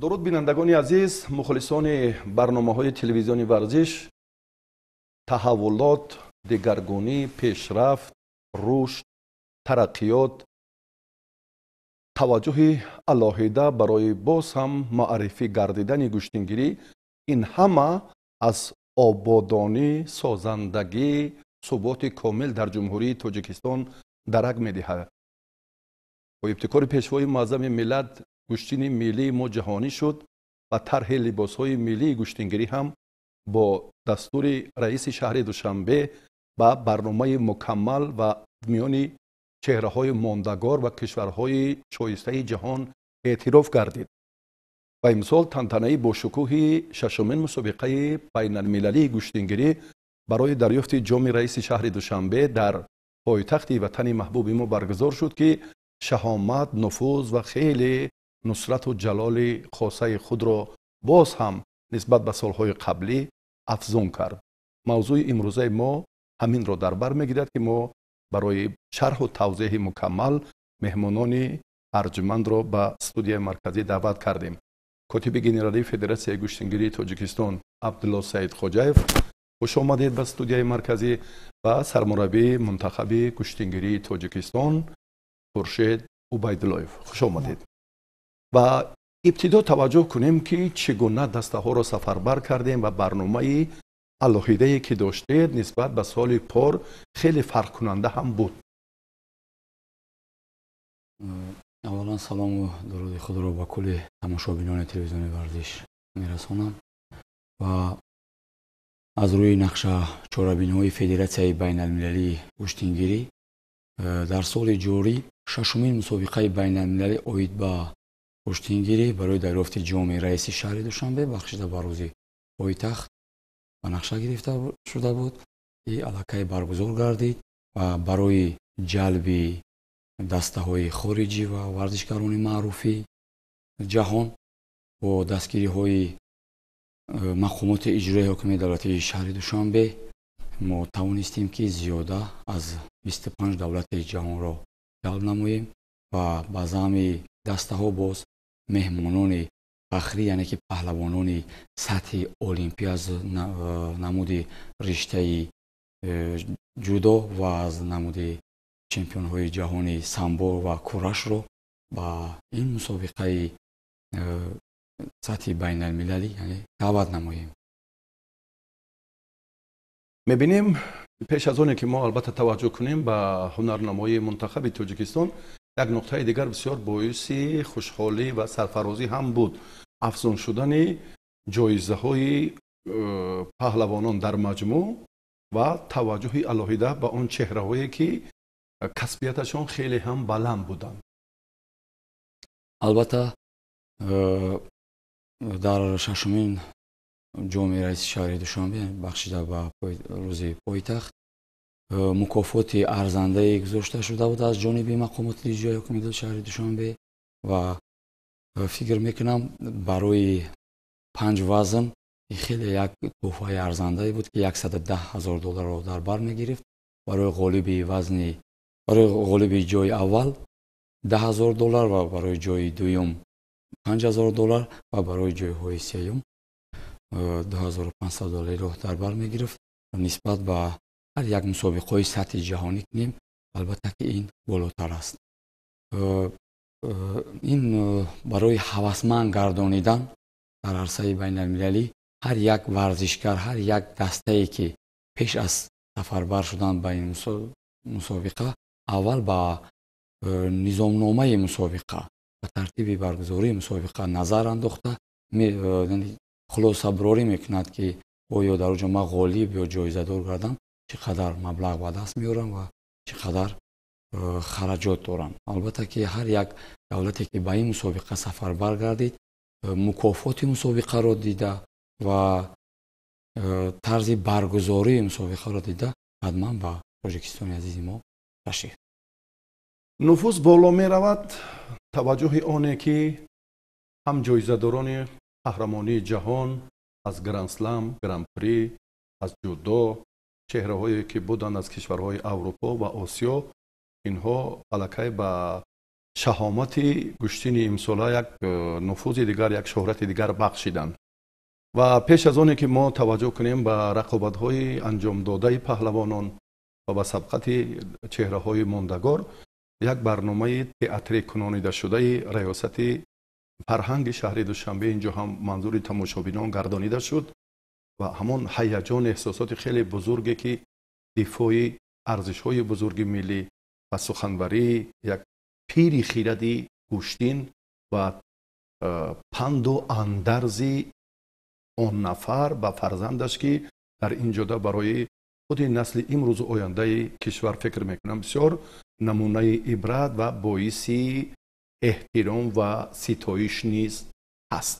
درود بینندگان عزیز، مخلصان برنامه‌های تلویزیونی ورزش، تحولات، دگرگونی، پیشرفت، رشد، ترقیات، توجه علاهیده برای باز هم معرفی گردیدن گوشتنگیری، این همه از آبادانی، سازندگی، ثبات کامل در جمهوری تاجیکستان درک می‌دهد. با ابتکار پیشوای معظم ملت گوشتین ملی ما جهانی شد و طرح لباس‌های ملی گوشتنگیری هم با دستور رئیس شهر دوشنبه و برنامه مکمل و میان چهره‌های ماندگار و کشورهای شایسته جهان اعتراف گردید. و امسال تنتنه با شکوه ششمین مسابقه بین المللی گوشتنگیری برای دریافت جام رئیس شهر دوشنبه در پایتخت وطن محبوب ما برگزار شد که شهامت، نفوذ و خیلی نصرت و جلال خاصه خود را باز هم نسبت به سالهای قبلی افزون کرد. موضوع امروزه ما همین را در بر میگیرد که ما برای شرح و توضیح مکمل مهمانان ارجمند را به استودیو مرکزی دعوت کردیم. کاتب گنرالی فدراسیون گوشتنگیری تاجیکستان عبدالله سعید خوجاєв، خوش آمدید به استودیوی مرکزی، و سرمربی منتخب گوشتنگیری تاجیکستان خورشید عبیداللهیف، خوش آمدید. و ابتدا توجه کنیم که چگونه دسته ها را سفربر کردیم و برنامه علاهیده‌ای که داشتید نسبت به سال پار خیلی فرق کننده هم بود. اولا سلام و درود خود را با کل تماشابینان تلویزیون ورزش میرسانم و از روی نقشه چهاربین‌های فدراسیون بین المللی گوشتنگیری در سال جاری ششمین مسابقه بین المللی اوید به گوشتنگیری برای دریافت جام رئیس شهر دوشنبه بخشیده به روز پایتخت و نقشه گرفته شده بود. این علاقه برگزار گردید و برای جلب دسته های خارجی و ورزشکاران معروفی جهان با دستگیری های مقامات اجرایی حاکمیت دولتی شهر دوشنبه ما توانستیم که زیاده از 25 دولت جهان را جلب نماییم و با زعم دسته ها باز مهمانان فخری، یعنی که پهلوانان سطح المپی از نمود رشته جودو و از نمود چمپیون های جهانی سامبو و کورش رو با این مسابقه سطح بین المللی یعنی دعوت نماییم. میبینیم پیش از آنه که ما البته توجه کنیم به هنرنمای منتخب تاجیکستان، یک نقطه دیگر بسیار باعث خوشحالی و سرفرازی هم بود، افزون شدن جایزه های پهلوانان در مجموع و توجه علاهیده به آن چهره هایی که کسبیتشان خیلی هم بلند بودند. البته در ششمین جام رئیس شهر دوشنبه بخشیده به روز پایتخت مکافات ارزنده گذاشته شده بود از جانب مقامات اجرایی حاکمیت شهر دوشنبه و فکر میکنم برای 5 وزن خیلی یک تحفه ارزنده بود که $110,000 را در بر میگرفت. برای غالب جای اول $10,000 و برای جای دوم $5,000 و برای جای های سوم $2,500 را در بر میگرفت. نسبت به هر یک مسابقه سطح جهانی کنیم البته که این بالاتر است. این برای هوسمند گردانیدن در عرصه بین المللی هر یک ورزشکار، هر یک دسته‌ای که پیش از سفربر شدن به این مسابقه اول با نظامنامه مسابقه و ترتیب برگزاری مسابقه نظر انداخته خلاصه براری میکند که آیا در اونجا ما غالب یا جایزه دار گردم چقدر مبلغ به دست میارم و چقدر خرجات دارم. البته که هر یک دولتی که به این مسابقه سفر برگردید مکافات مسابقه را دیده و طرز برگزاری مسابقه را دیده حتما به تاجیکستان عزیز ما تشریف. نفوذ بالا می رود، توجه آنه که هم جایزه داران قهرمانی جهان از گرند سلم، گرند پری، از جودو، چهره هایی که بودند از کشورهای اروپا و آسیا، اینها علاقه به шаҳомати гӯштини имсола як нуфузи дигар, як шӯҳрати дигар бахшиданд. ва пеш аз оне ки мо таваҷҷӯҳ кунем ба рақобатҳои анҷомдодаи паҳлавонон ва ба сабқати чеҳраҳои мондагор, як барномаи театре кунонидашудаи раёсати фарҳанги шаҳри Душанбе инҷо ҳам манзури тамошобинон гардонида шуд ва ҳамон ҳаяҷон, эҳсосоти хеле бузурге ки дифои арзишҳои бузурги миллӣ ва суханбарии як пири хиради гӯштин ва панду андарзи он нафар ба фарзандаш ки дар ин ҷода барои худи насли имрӯзу ояндаи кишвар фикр мекунам бисёр намунаи ибрат ва боиси эҳтиром ва ситоиш низ ҳаст.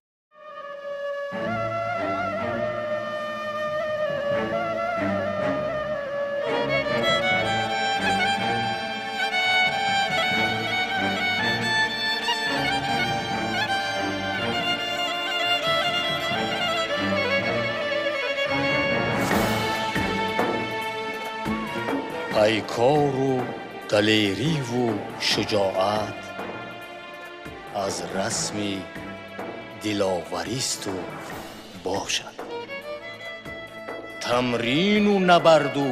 пайкору далериву шуҷоат аз расми диловаристу бошад. тамрину набарду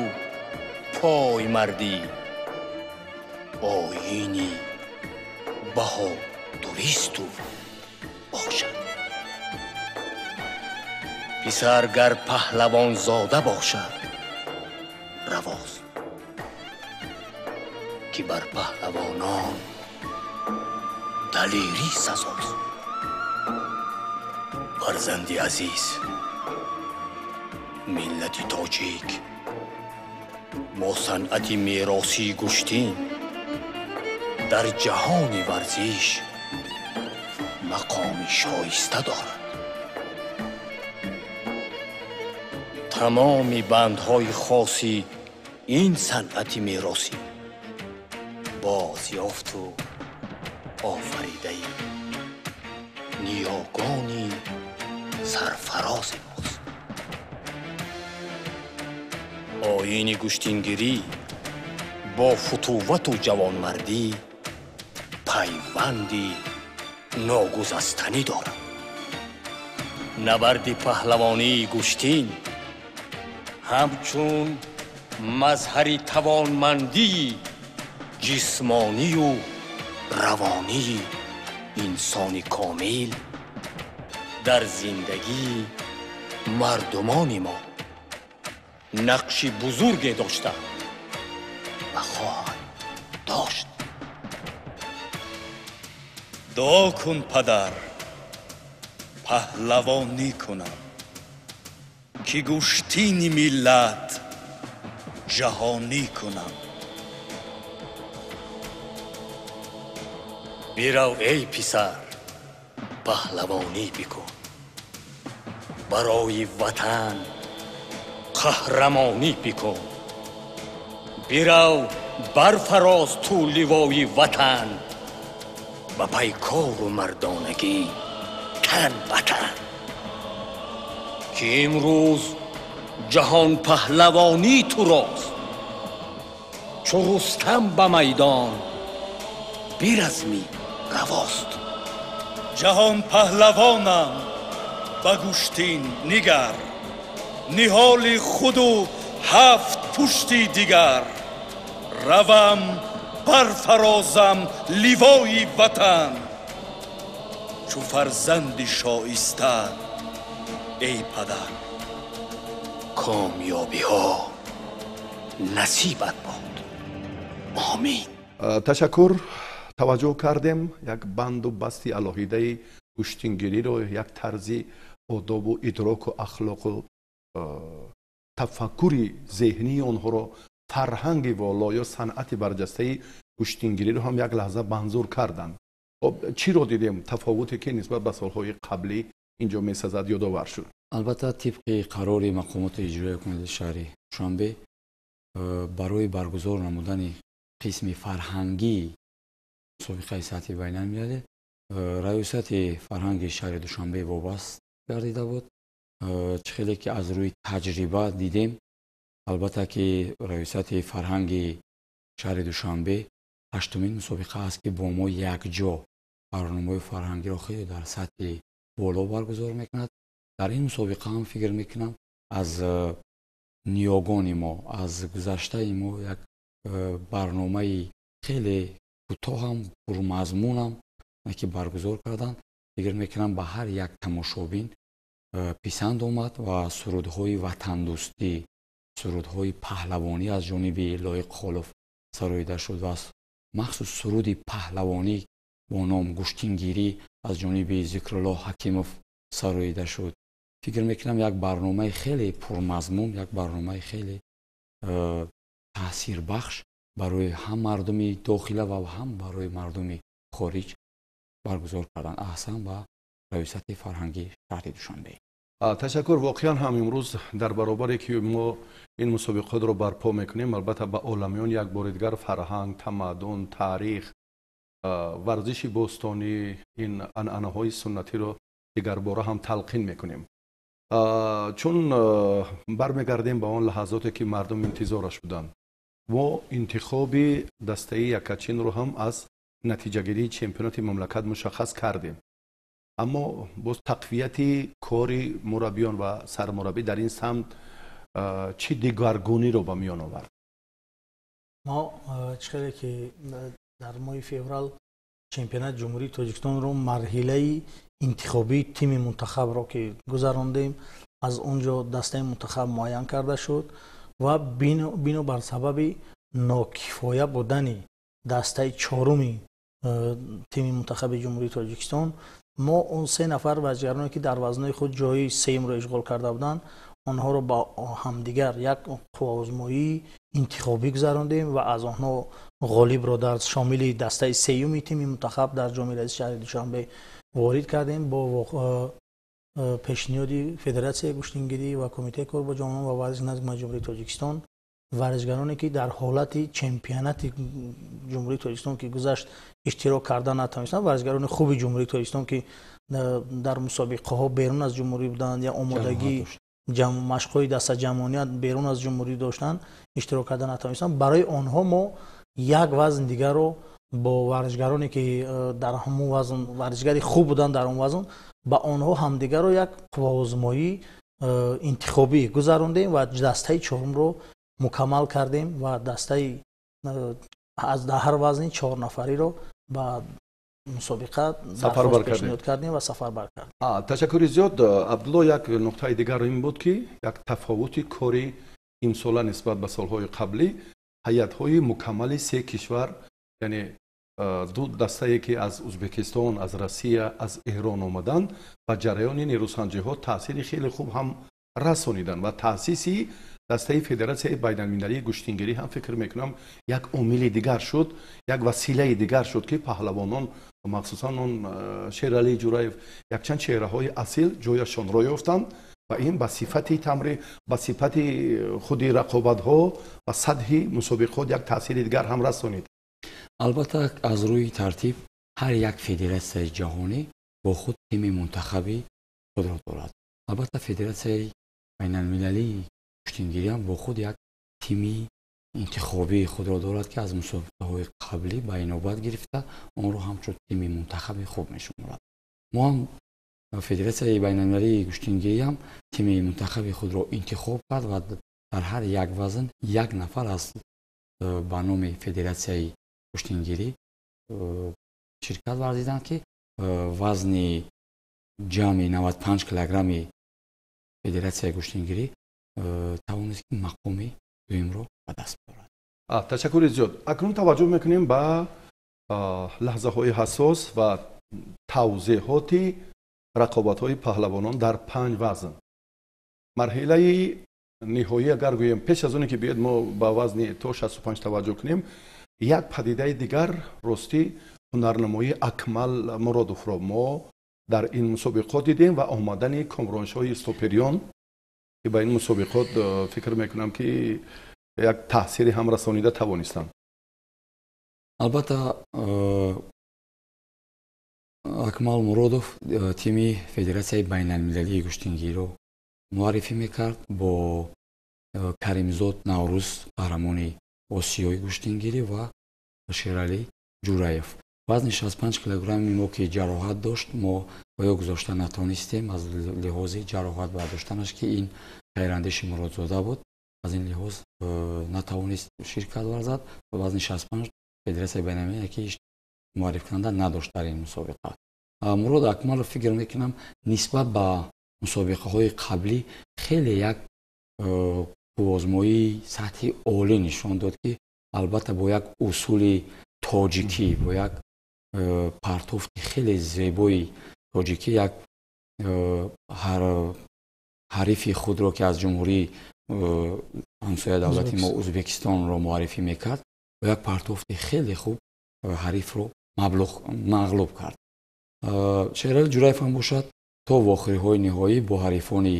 поймардӣ оини баҳодуристу бошад. писар гар паҳлавонзода бошад равост, ки бар паҳлавонон далерӣ сазост. фарзанди азиз, миллати тоҷик бо санъати меросии гӯштин дар ҷаҳони варзиш мақоми шоиста дорад. тамоми бандҳои хоси ин санъати меросӣ бозёфту آفریده‌ای نیاگانی سرفراز ماست. آیین گوشتینگیری با فتووت و جوانمردی پیوندی ناگسستنی دارد. نبرد پهلوانی گوشتین همچون مظهر توانمندی جسمانی و روانی انسانی کامل در زندگی مردمان ما نقش بزرگی داشته و خواهد داشت. دعا کن پدر، پهلوانی کنم که گوشتین ملت جهانی کنم. بیرو ای پسر، پهلوانی بکن، برای وطن قهرمانی بکن. بیرو برفراز تو لوای وطن، با پیکار و مردانگی تن به تن. که امروز جهان پهلوانی تو راست، چو رستم به میدان بیرزمی رواست. جهان پهلوانم به گوشتین نگر، نهال خود و 7 پشتی دیگر. روم برفرازم لیوای وطن، چو فرزند شایسته ای پدر. کامیابی ها نصیبت باد. آمین. تشکر. توجه کردیم یک بند و بستی الهیده گوشتینگیری رو، یک طرزی آداب و ادراک و اخلاق و تفکری ذهنی آنها رو، فرهنگ والا یا صنعت برجسته گوشتینگیری رو هم یک لحظه منظور کردن. خب چی رو دیدیم؟ تفاوتی که نسبت به سالهای قبلی اینجا میسازد یادآور شد. البته طبق قرار مقامات اجرایی کننده شهر دوشنبه برای برگزار نمودن قسم فرهنگی مسابقه سطح بین المللی ریاست فرهنگ شهر دوشنبه وابسته گردیده بود. خیلی که از روی تجربه دیدیم، البته که ریاست فرهنگ شهر دوشنبه ҳаштумин мусобиқа аст ки бо мо якҷо барномаи фарҳангиро хеле дар сатҳи боло баргузор мекунад. дар ин мусобиқа ҳам фикр мекунам аз ниёгони мо, аз гузаштаи мо як барномаи хеле кӯтоҳам пурмазмунам ки баргузор карданд. фикр мекунам ба ҳар як тамошобин писанд омад ва сурудҳои ватандӯстӣ, сурудҳои паҳлавонӣ аз ҷониби Лоиқ Холов сароида шуд ва махсус суруди паҳлавонӣ бо ном Гуштингирӣ аз ҷониби Зикрулло Ҳакимов сароида шуд. фикр мекунам як барномаи хеле пурмазмун, як барномаи хеле таъсирбахш барои ҳам мардуми дохила ва ҳам барои мардуми хориҷ баргузор карданд. аҳсан ба раёсати фарҳангии шаҳри Душанбе. ташаккур. воқеан ҳам имрӯз дар баробаре ки мо ин мусобиқотро барпо мекунем, албатта ба оламиён як бори дигар фарҳанг, тамаддун, таърих, варзиши бостонӣ, ин анъанаҳои суннатиро дигарбора ҳам талқин мекунем. чун бармегардем ба он лаҳазоте ки мардум интизораш буданд. мо интихоби дастаи якачинро ҳам аз натиҷагирии чемпионати мамлакат мушаххас кардем. аммо боз тақвияти кори мураббиён ва сармураббӣ дар ин самт чӣ дигаргуниро ба миён овард? мо чхеле ки дар моҳи феврал чемпионати ҷумҳурии Тоҷикистонро марҳилаи интихобии тими мунтахабро ки гузарондем, аз онҷо дастаи мунтахаб муайян карда шуд ва бино бар сабаби нокифоя будани дастаи чоруми тими мунтахаби ҷумҳурии Тоҷикистон, мо он 3 нафар базигароне ки дар вазнои худ ҷои сеюмро ишғол карда буданд, онҳоро ба ҳамдигар як қувваозмоии интихобӣ гузарондем ва аз онҳо ғолибро дар шомили дастаи сеюми тими мунтахаб дар ҷоми раиси шаҳри Душанбе ворид кардем. бо пешниҳоди Федератсияи гуштингирӣ ва Комитаи кор бо ҷавонон ва варзиш назди ҳукумати ҷумҳурии Тоҷикистон, варзишгароне ки дар ҳолати чемпионати ҷумҳурии Тоҷикистон ки гузашт иштирок карда натавонистанд, варзишгарони хуби ҷумҳурии Тоҷикистон ки дар мусобиқаҳо берун аз ҷумҳурӣ буданд я омодагии машқҳои дастаҷамъоният берун аз ҷумҳурӣ доштанд, иштирок карда натавонистанд. барои онҳо мо як вазн дигарро бо варзишгароне ки дар ҳамон вазн варзишгари хуб буданд дар он вазн, ба онҳо ҳамдигарро як қувваозмоии интихобӣ гузарондем ва дастаи чорумро мукаммал кардем ва дастаи аз ҳар вазни 4 нафариро ба мусобиқа дархост пешниҳод кардем ва сафарбар кардем. ташаккури зиёд. Абдулло, як нуқтаи дигар ин буд ки як тафовути кори имсола нисбат ба солҳои қаблӣ, ҳайатҳои мукаммали 3 кишвар, яъне 2 дастае ки аз Узбекистон, аз Россия, аз Эҳрон омаданд, ба ҷараёни нерӯсанҷиҳо таъсири хеле хуб ҳам расониданд ва таъсиси дастаи Федератсияи байналмилалии гуштингирӣ ҳам фикр мекунам як омили дигар шуд, як василаи дигар шуд ки паҳлавонон, махсусан он Шералии Ҷураев, якчанд чеҳраҳои асил ҷояшонро ёфтанд ва ин ба сифати тамри, ба сифати худи рақобатҳо ва сатҳи мусобиқот як таъсири дигар ҳам расонид. албатта аз рӯи тартиб ҳар як федератсияи ҷаҳонӣ бо худ тими мунтахаби худро дорад. албатта федератсияи байналмилалии гуштингирӣ ҳам бо худ як тими интихобии худро дорад ки аз мусобиқаҳои қаблӣ ба инобат гирифта онро ҳамчун тими мунтахаби хуб мешуморад. мо ҳам федератсияи байналмилалии гуштингирӣ ҳам тими мунтахаби худро интихоб кард ва дар ҳар як вазн як нафар аз ба номи федератсияи гуштингирӣ ширкат варзиданд ки вазни ҷамъи 95 килограмми федератсияи гуштингирӣ тавонист ки мақоми дуюмро ба даст биёрад. ташаккури зиёд. акнун таваҷҷӯҳ мекунем ба лаҳзаҳои ҳассос ва тавзеҳоти рақобатҳои паҳлавонон дар 5 вазн. марҳилаи ниҳоӣ агар гӯем, пеш аз оне ки биёед мо ба вазни то 65 таваҷҷӯҳ кунем, як падидаи дигар ростӣ ҳунарнамоии Акмал Муродовро мо дар ин мусобиқот дидем ва омадани комроншоҳи стопериён ки ба ин мусобиқот фикр мекунам ки як таъсири ҳам расонида тавонистанд. албатта Акмал Муродов тими Федератсияи байналмилалии гуштингириро муаррифӣ мекард бо Каримзод Наврӯз, қаҳрамони осиёи гуштингирӣ ва Шерали Ҷураев. вазни 65 килограмми мо ки ҷароҳат дошт, мо оё гузошта натонистем аз лиҳози ҷароҳат бардоштанаш, ки ин хайрандиши Муродзода буд. аз ин лиҳоз натавонист ширкат варзад. вазни 65 федератсияи байналмилалие ки муаррифкунанда надошт дар ин мусобиқа. Мурод Акмалов фикр мекунам нисбат ба мусобиқаҳои қаблӣ хеле як овозмоии сатҳи олӣ нишон дод, ки албатта бо як усули тоҷикӣ, бо як партофти хеле зебои тоҷикӣ, як ҳарифи худро ки аз ҷумҳурии ҳамсояи давлати мо Узбекистонро муаррифӣ мекард, бо як партофти хеле хуб ҳарифро мағлуб кард. Шерали Ҷураев ҳам бошад, то вохӯриҳои ниҳоӣ бо ҳарифони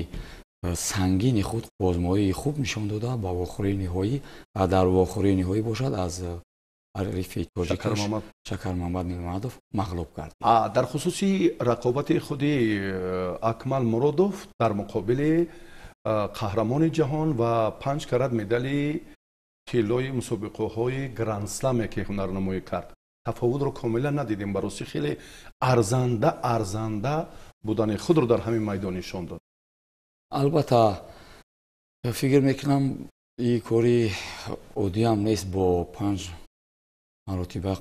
сангини худ озмоии хуб нишон дода, ба вохӯрии ниҳоӣ ва дар вохӯрии ниҳоӣ бошад аз ҳарифи тоҷикаш Шакармамад Мирмамадов мағлуб кард. дар хусуси рақобати худи Акмал Муродов дар муқобили қаҳрамони ҷаҳон ва 5 карат медали тиллои мусобиқаҳои грандсламе ки ҳунарнамоӣ кард, тафовутро комилан надидем. бароси хеле арзанда будани худро дар ҳамин майдон нишон дод. албатта фикр мекунам ин кори оддиам нест. бо 5 маротиба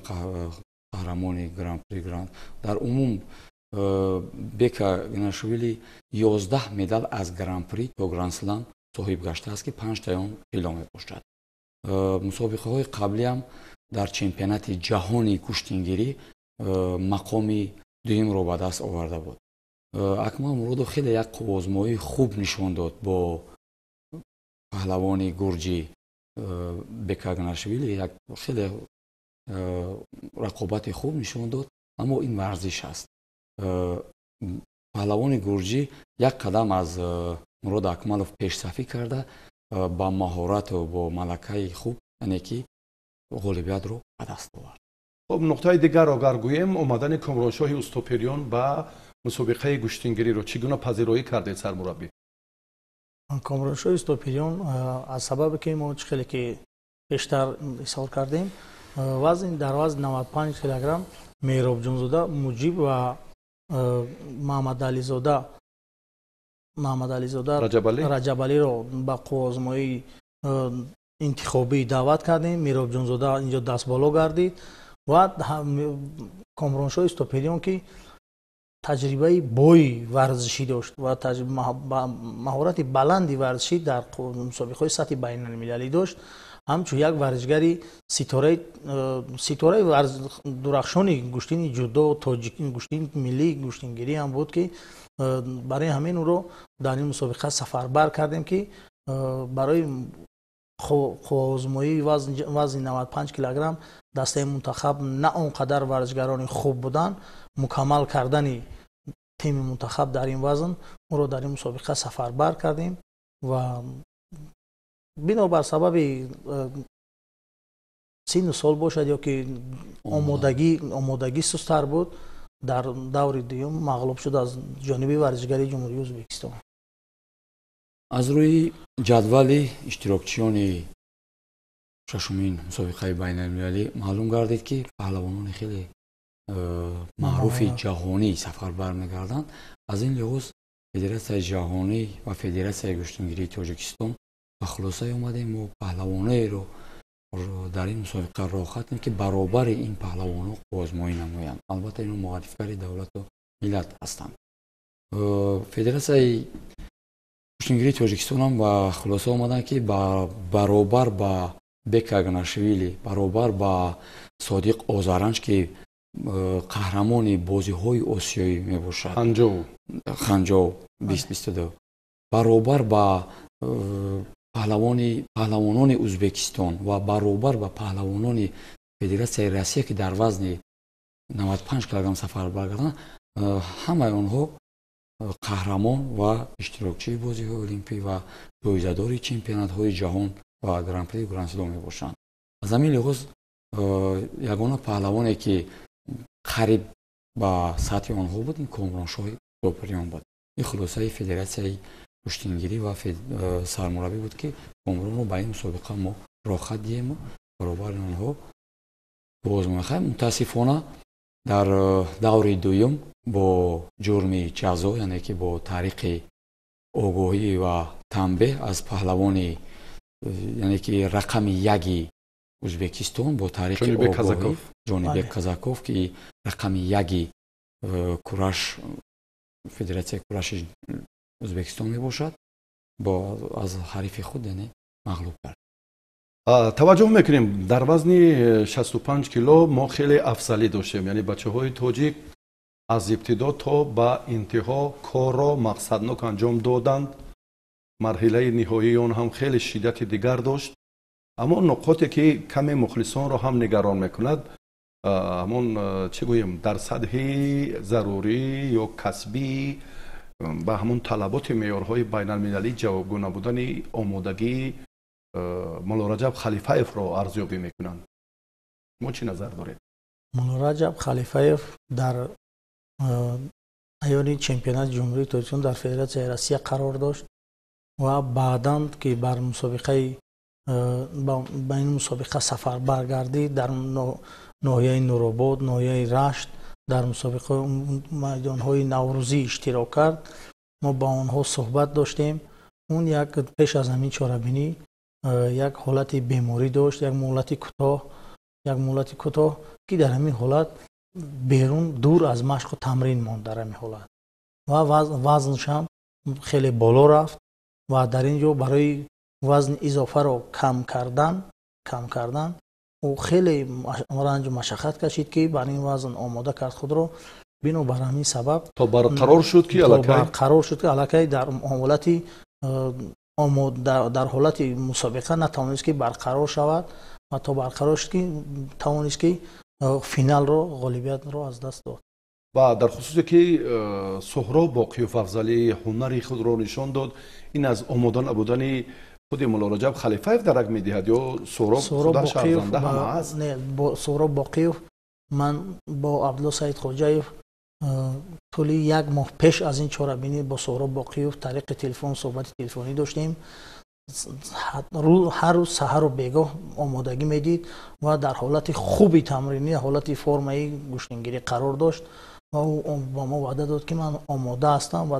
қаҳрамони гран-при дар умум Бека Гнашвили 11 медал аз гран-при то гранд-слам соҳиб гаштааст, ки 5 он тилло мебошад. мусобиқаҳои қаблиам дар чемпионати ҷаҳони куштингирӣ мақоми дуюмро ба даст оварда буд. Акмал Муродов хеле як қувозмоии хуб нишон дод бо паҳлавони гурҷи Бека Гнашвили, як хеле рақобати хуб нишон дод. аммо ин варзиш аст. паҳлавони гурҷӣ як қадам аз Мурод Акмалов пешсафӣ карда ба маҳорату бо малакаи хуб, яъне ки ғолибиятро ба даст овард. خب نقطه دیگر اگر گویم اومدن کامرانشاه اوستوپریان به مسابقه گوشتنگیری رو چگونه پذیرایی کرده سرمربی؟ کامرانشاه اوستوپریان از سبب که ما خیلی که بیشتر اظهار کردیم وزن در وزن 95 کیلوگرم مهراب جانزاده مجیب و محمد علی زاده رجبالی رو با آزمایش انتخابی دعوت کردیم. مهراب جانزاده اینجا دست بالا گردید و کامرانشاه اوستوپریان که تجربه بوی ورزشی داشت و مهارت بلندی ورزشی در مسابقه‌های سطح بین‌المللی داشت. همچون یک ورزشگری ستاره درخشانی گوشتین جودو تاجیکی گوشتین ملی گوشتینگیری هم بود که برای همین او رو در این مسابقه سفربر کردیم که برای آزمایی وزن 95 کیلوگرم دسته منتخب نه اونقدر ورزشگران خوب بودن، مکمل کردن تیم منتخب در این وزن او رو در این مسابقه سفربر کردیم و بنابر سبب سن سال باشد یا که آمادگی سست‌تر بود در دور دوم مغلوب شد از جانب ورزشگری جمهوری ازبکستان. از روی جدول اشتراکچیانی ششمین مسابقه بین‌المللی معلوم گردید که پهلوانان خیلی معروف جهانی سفربر می‌گردند. از این لحاظ فدراسیون جهانی و فدراسیون گوشتنگیری تاجیکستان با خلاصه اومدیم و پهلوانایی رو در این مسابقه راه انداختیم که برابر این پهلوانان آزمایی نمایند. البته اینو معرفی دولت و ملت هستند. فدراسیون گوشتنگیری تاجیکستان هم با خلاصه اومدن که برابر با بکا گناشویلی، برابر با صادق آزارنج که قهرمان بازی‌های آسیایی میباشد، خنجو 2022، برابر با پهلوانان ازبکستان و برابر با پهلوانان فدراسیون روسیه که در وزن 95 کیلوگرم سفربر کردند، همه آنها قهرمان و اشتراکچی بازی‌های المپیک و جایزه‌دار چمپیونات‌های جهان و گران-پری گرند اسلام میباشند. از همین لحاظ یگانه پهلوانی که قریب با سطح آنها بود این کامرانشاه اوستوپریان بود. این خلاصه فدراسیون گوشتنگیری و سرمربی بود که کامران رو به این مسابقه ما راه دادیم و برابر آنها боз мехай. Мутаассифона дар даври дуюм бо ҷурми ҷазо, яъне ки бо тариқи огоҳӣ ва танбеҳ аз паҳлавони, яъне ки рақами яги Ӯзбекистон бо тариқи огоҳӣ Ҷонибек Казаков, ки рақами яги кураш Федератсияи кураши Ӯзбекистон мебошад, бо аз ҳарифи худ яъне мағлуб кард. таваҷҷӯҳ мекунем дар вазни 65 кило мо хеле афзалӣ доштем, яъне бачаҳои тоҷик аз ибтидо то ба интиҳо корро мақсаднок анҷом доданд. марҳилаи ниҳоии он ҳам хеле шиддати дигар дошт. аммо нуқоте ки каме мухлисонро ҳам нигарон мекунад, ҳамон чӣ гӯем дар сатҳи зарурӣ ё касбӣ ба ҳамон талаботи меъёрҳои байналмилалӣ ҷавобгӯ набудани омодагии мулло Раҷаб Халифаевро арзёбӣ мекунанд. шумо чӣ назар доред? мулло Раҷаб Халифаев дар айёни чемпионати ҷумҳурии Тоҷикистон дар Федератсияи Россия қарор дошт ва баъдан ки бар мусобиқаи ба ин мусобиқа сафар баргардид дар ноҳияи Нуробод, ноҳияи Рашт, дар мусобиқаи майдонҳои Наврӯзӣ иштирок кард. мо ба онҳо суҳбат доштем. он як пеш аз ҳамин чорабинӣ як ҳолати беморӣ дошт, як муҳлати кӯтоҳ ки дар ҳамин ҳолат берун дур аз машқу тамрин монд. дар ҳамин ҳолат ва вазншам хеле боло рафт ва дар ин ҷо барои вазни изофаро кам кардан ӯ хеле ранҷу машаққат кашид ки бар ин вазн омода кард худро. бинобар ҳамин сабаб то барқарор шуд ки аллакай дар ҳолати мусобиқа натавонист ки барқарор шавад ва то барқарор шуд ки тавонист ки финалро ғолибиятро аз даст дод. ва дар хусусе ки Суҳроб Боқиёв афзалии ҳунари худро нишон дод, ин аз омода набудани худи мулло Раҷаб Халифаев дарак медиҳад ё Суҳроб худаш арзанда ҳам аст? Не, Суҳроб Боқиёв, ман бо Абдулло Саид Хоҷаев тӯли як моҳ пеш аз ин чорабинӣ бо Суҳроб Боқиёв тариқи телефон суҳбати телефонӣ доштем. ҳар рӯз саҳару бегоҳ омодагӣ медид ва дар ҳолати хуби тамринӣ, ҳолати формаи гӯштингирӣ қарор дошт ва ӯ ба мо ваъда дод ки ман омода ҳастам ва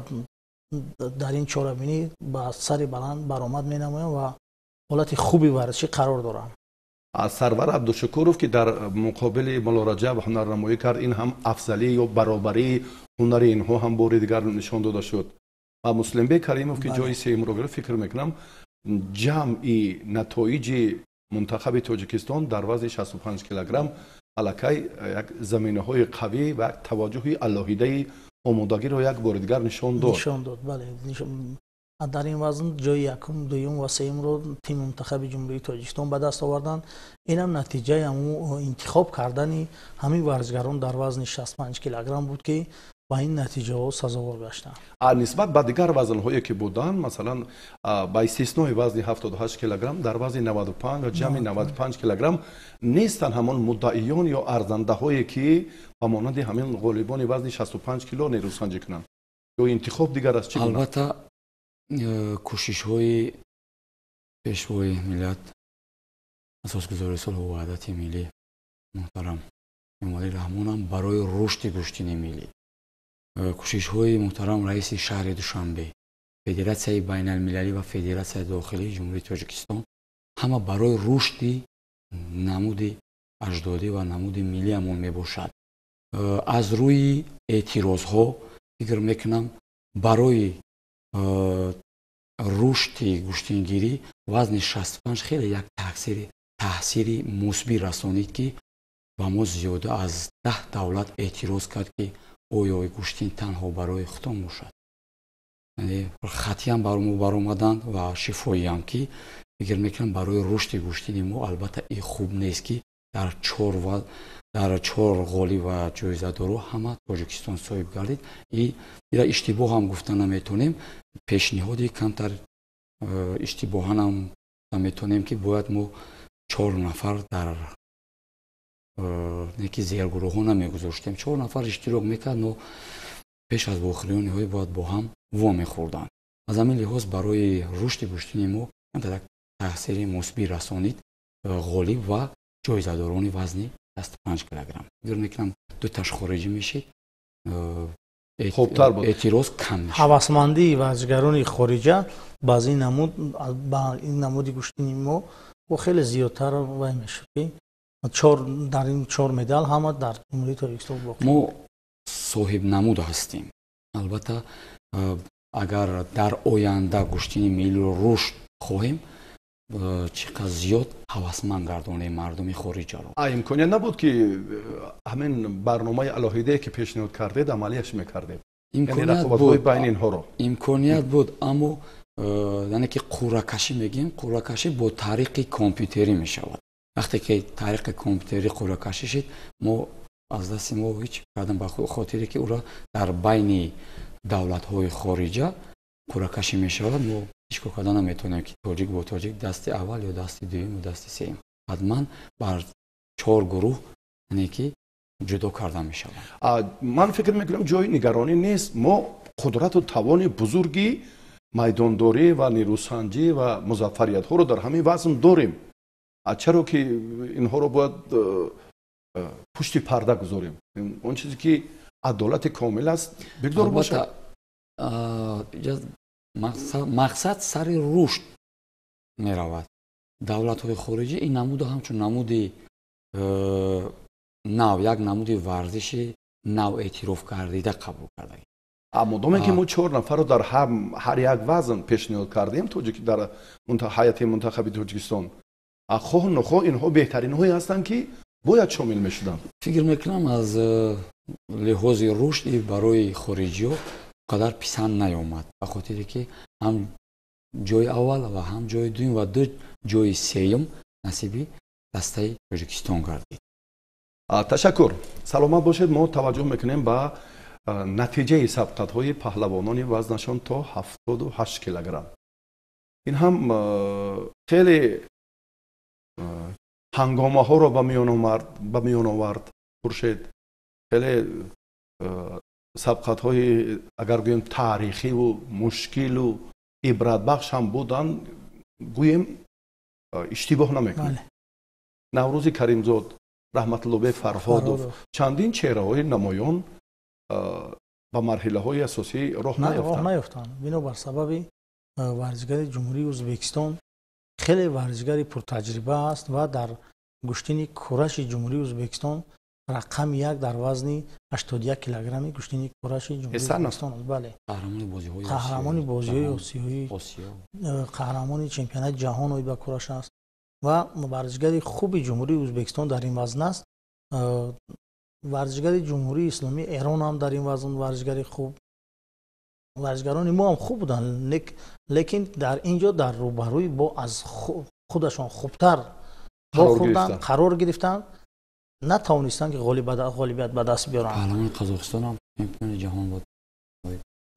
дар ин чорабинӣ ба сари баланд баромад менамоям ва ҳолати хуби варзишӣ қарор дорам. Сарвар Абдушукуров ки дар муқобили мулло Раҷаб ҳунарнамоӣ кард, ин ҳам афзалӣ ё баробарии ҳунари инҳо ҳам бори дигар нишон дода шуд. ва Муслимбек Каримов ки ҷои сеюмро гирифт, фикр мекунам ҷамъи натоиҷи мунтахаби Тоҷикистон дар вазни 65 килограмм аллакай як заминаҳои қавӣ ва як таваҷҷӯҳи алоҳидаи омодагиро як бори дигар нишон дод. Бале, дар ин вазн ҷои якум, дуюм ва сеюмро тими мунтахаби ҷумҳурии Тоҷикистон ба даст оварданд. инам натиҷаи интихоб кардани ҳамин варзишгарон дар вазни 65 килограмм буд ки ба ин натиҷаҳо сазовор гаштанд. Нисбат ба дигар вазнҳое ки буданд, масалан ба истиснои вазни 78 килограмм, дар вазни 95 ва ҷамъи 95 килограмм нестанд ҳамон муддаиён ё арзандаҳое ки ба монанди ҳамин ғолибони вазни 65 кило нерӯсанҷӣ кунанд. ё интихоб дигар аст? Чӣ гуна? Албатта кӯшишҳои пешвои миллат, асосгузори сулҳу ваҳдати миллӣ муҳтарам Эмомалӣ Раҳмонам барои рушди гӯштини миллӣ, кӯшишҳои муҳтарам раиси шаҳри Душанбе, Федератсияи байналмилалӣ ва Федератсияи дохилии Ҷумҳурии Тоҷикистон ҳама барои рушди намуди аҷдодӣ ва намуди миллиамон мебошад. аз рӯи эътирозҳо фикр мекунам барои рушди гӯштингирӣ вазни 65 хеле як таъсири мусбӣ расонид ки ба мо зиёда аз 10 давлат эътироз кард ки оё гӯштин танҳо барои худтон бошад. хатиам бар мо баромаданд ва шифоиам ки фикр мекунам барои рушди гӯштини мо албатта ин хуб нест ки дар 4 ғолиб ва ҷоизадоро ҳама Тоҷикистон соҳиб гардид. ира иштибоҳ ҳам гуфта наметонем, пешниҳоди камтар иштибоҳанам наметонем ки бояд мо 4 нафар дар неки зергурӯҳҳо намегузоштем. 4 нафар иштирок мекард, но пеш аз вохирёни ниҳоӣ бояд бо ҳам вомехӯрданд. аз ҳамин лиҳоз барои рушди гӯштини мо таъсири мусбӣ расонид ғолиб ва ҷоизадорони вазни 65 килограмм. Фикр мекунам дуташ хориҷӣ мешид, хубтар буд. эътироз кам мешид. ҳавасмандии варзишгарони хориҷа баъз ин намуд ба ин намуди гӯштини мо бо хеле зиёдтар вай мешуд ки дар ин 4 медал ҳама дар ҷумҳурии Тоҷикистон воқеъ. мо соҳибнамуд ҳастем. албатта агар дар оянда гӯштини миллиро рушд хоҳем, چی قدر زیاد هوسمند گردانه مردم خارجی رو. امکانیت نبود که همین برنامه الهیده که پیشنهاد کردید عملیش میکردید. امکانیت بود بین اینها رو. امکانیت بود اما یعنی که قرعه کشی میگیم، قرعه کشی با طریق کامپیوتری میشود. وقتی که طریق کامپیوتری قرعه کشی شد، ما از دست ما هیچ کردن به خاطری که او را در بین دولت‌های خارجی قرعه کشی میشود. ما هیچ کار نمیتونیم که تاجیک با تاجیک دست اول یا دست دوم و دست سوم حتما بر 4 گروه یعنی که جدا کرده میشود. من فکر میکنم جای نگرانی نیست. ما قدرت و توان بزرگی میدانداری و نیروسنجی و موفقیت ها رو در همین وزن داریم. چرا که اینها رو باید پشت پرده گذاریم؟ اون چیزی که عدالت کامل است بگذار باشه. مقصد سر رشد می رود. دولت های خارجی این نمود همچون نمودی نو یک نمودی ورزشی نو اعتراف کردیده قبول کرده. اما دومی که ما 4 نفر رو در هر یک وزن پیشنهاد کردیم در هیئت منتخب تاجیکستان، خواه نخواه اینها بهترین هایی هستند که باید شامل میشدن. فکر میکنم از لحاظ رشد برای خارجی ها قدر پسند نیامد، به خاطری که هم جای اول و هم جای دوم و 2 جای سوم نصیب دسته تاجیکستان گردید. تشکر. سلامت باشید. ما توجه میکنیم به نتیجه سبقت های پهلوانان وزنشان تا 78 کیلوگرم. این هم خیلی هنگامه ها رو به میان آورد. خورشید خیلی سبقت های اگر گویم تاریخی و مشکل و عبرت بخش هم بودن، گویم اشتباه نمیکنیم. نوروز کریمزاد، رحمت الله فرهادوف، چندین چهره های نمایان با مرحله های اساسی راه نیفتند. بنابر سبب ورزشگر جمهوری ازبکستان خیلی ورزشگر پرتجربه است و در گوشتین کورش جمهوری ازبکستان رقم 1 در وزن 81 کیلوگرمی گوشتین کورش جمهوری ازبکستان است. بله. قهرمان بازی‌های آسیایی، قهرمان چمپیونات جهان با کورش است و ورزشگر خوب جمهوری ازبکستان در این وزن است. ورزشگر جمهوری اسلامی ایران هم در این وزن ورزشگر خوب. ورزشگران ما هم خوب بودن، لیکن در اینجا در روبروی با از خودشان خوبتر قرار گرفتن، نتوانستن که غالبیت به دست بیارن. پهلوان قزاقستان هم چمپیون جهان بود.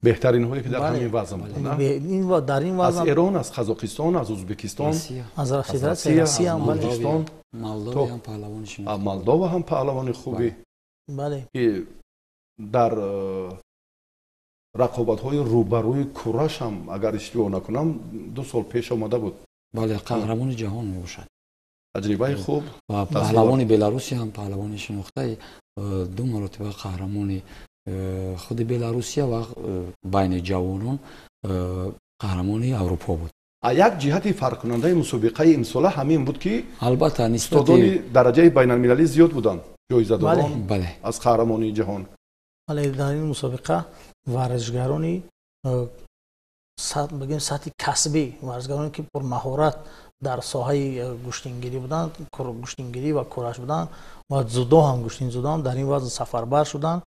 بهترین هایی که در همین وزن بود. این در این وزن از ایران، از قزاقستان، از ازبکستان، از فدراسیون روسیه هم بلوچستان، مولداوا هم پهلوانشون. مولداوا هم پهلوان خوبی. بله. که در رقابت های روبروی کورش هم اگر اشتباه نکنم 2 سال پیش آمده بود. بله، قهرمان جهان میباشد. تجربه خوب. و پهلوان بلاروسی هم پهلوان شناخته 2 مرتبه قهرمان خود بلاروسیه و بین جوانان قهرمان اروپا بود. یک جهت فرق کننده مسابقه امسال همین بود که البته نسبت درجه بین المللی زیاد بودن. جایزه داران بله. از قهرمانی جهان. ولی در این مسابقه ورزشگرانی بگیم سطح کسبی، ورزشگرانی که پر مهارت در ساحه گوشتینگیری بودن، گوشتینگیری و کورش بودن و زودو هم گوشتین زودو هم در این وزن سفربر شدن.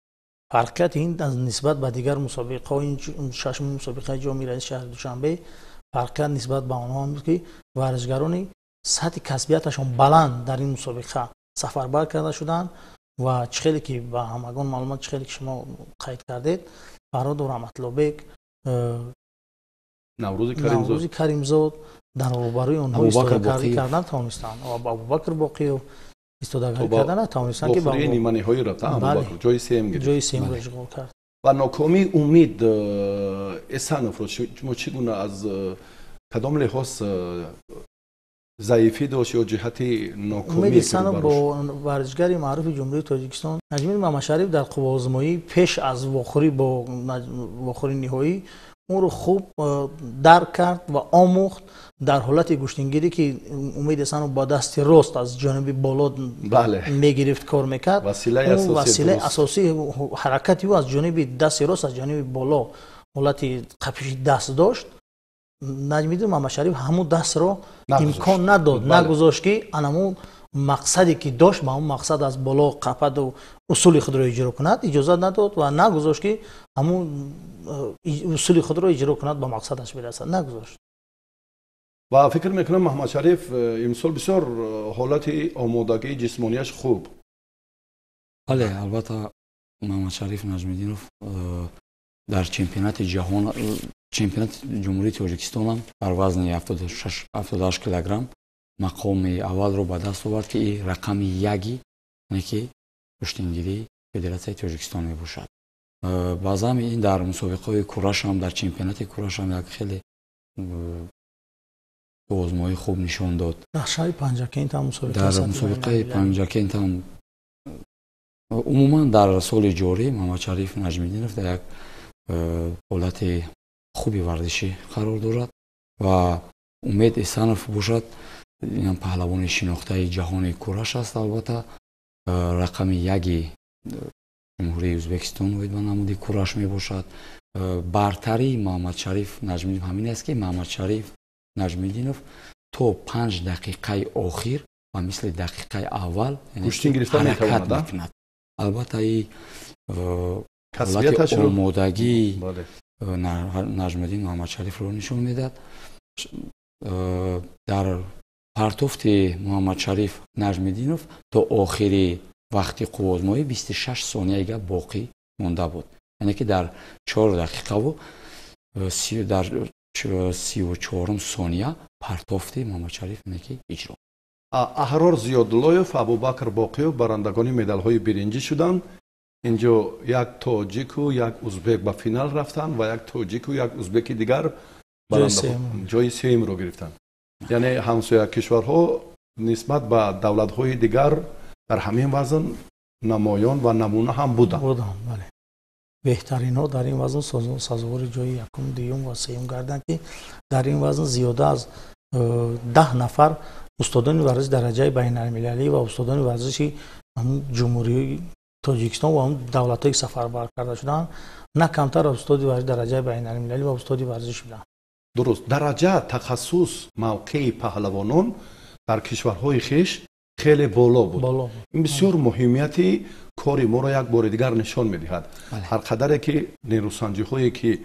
فرقیت این نسبت به دیگر مسابقه این 6 مسابقه جام رئیس شهر دوشنبه، فرقیت نسبت به آنها هم که ورزشگرانی سطح کسبیتشون بلند در این مسابقه سفربر کرده شدن و چخیلی که با همگان معلومات چخیلی که شما قید کردید، فرهاد رحمت الله بیگ، نوروز کریمزاد در روبروی اونها ایستادگی کردن توانستن. ابوبکر باقی و ایستادگی کردن نتوانستن که با نیمه نهایی رفت. ابوبکر جای سوم گرفت. جای سوم رو اشغال کرد. و ناکامی امید احسان افراد شما چگونه از کدام لحاظ ضعیفی داشت یا جهتی ناکامی امید که حسنов براش؟ با ورزشگری معروف جمهوری تاجیکستان نجمی محمدشریف در قوازمایی پیش از واخوری با واخوری نهایی اون رو خوب درک کرد و آموخت در حالت گوشتنگیری که امید حسنov با دست راست از جانب بالا بله. میگرفت کار میکرد. وسیله اساسی حرکتی او از جانب دست راست از جانب بالا حالت قپش دست داشت. نجمیدین محمدشریف همون دست رو امکان نداد، نگذاشت که انمون مقصدی که داشت با اون مقصد از بالا قپد و اصول خود رو اجرا کند اجازه نداد و نگذاشت که همون اصول خود رو اجرا کند با مقصدش برسد، نگذاشت. و فکر میکنم محمدشریف امسال بسیار حالت آمادگی جسمانیش خوب. بله البته محمدشریف نجمیدینов در چمپیونات جهان چمپیونات جمهوری تاجیکستان هم بر وزن 78 کیلوگرم مقام اول رو به دست آورد که این رقم یکی که کشتیگیری فدراسیون تاجیکستان می باشد. باز هم این در مسابقه کورش هم در چمپیونات کورش هم یک خیلی آزمایی خوب نشان داد. در مسابقه پنجاکینت هم عموما در سال جاری محمدشریف نجمیدینov در یک حالت خوبی ورزشی قرار دارد و امید حسنov باشد این پهلوان شناخته جهان کورش است. البته رقم یکی جمهوری ازبکستان و نمودی کورش می باشد. برتری محمدشریف نجمیدینov همین است که محمدشریف نجمیدینov تو 5 دقیقه آخر و مثل دقیقه اول حرکت میکند. البته این حالت آمادگی نجمیدین محمدشریف رو نشون میداد. در پرتفت محمدشریف نجمیدینov تا آخری وقتی قوازمایی 26 ثانیه باقی مونده بود، یعنی که در 4 دقیقه و در 34 ثانیه پرتفت محمدشریف نکی اجرا. احرار زیادلویف، ابوبکر باقیو برندگان مدال های برنجی شدند. اینجا یک تاجیک و یک ازبک به فینال رفتن و یک تاجیک و یک ازبک دیگر جای سوم رو گرفتن. یعنی همسایه کشورها نسبت به دولت‌های دیگر در همین وزن نمایان و نمونه هم بودند. بله. بهترین ها در این وزن سازوار جای یکم، دوم و سوم گردند که در این وزن زیاده از 10 نفر استادان ورزش درجه بین المللی و استادان ورزشی جمهوری تاجیکستان و اون دولت‌های سفربر کرده شدن نه کمتر از استاد ورزش درجه بین المللی و استاد ورزشی بودند. درست. درجه تخصص موقع پهلوانان در کشورهای خویش خیلی بالا بود. این بسیار مهمیتی کاری ما را یک بار دیگر نشان می‌دهد. هر قدر که نیروسنجی‌هایی که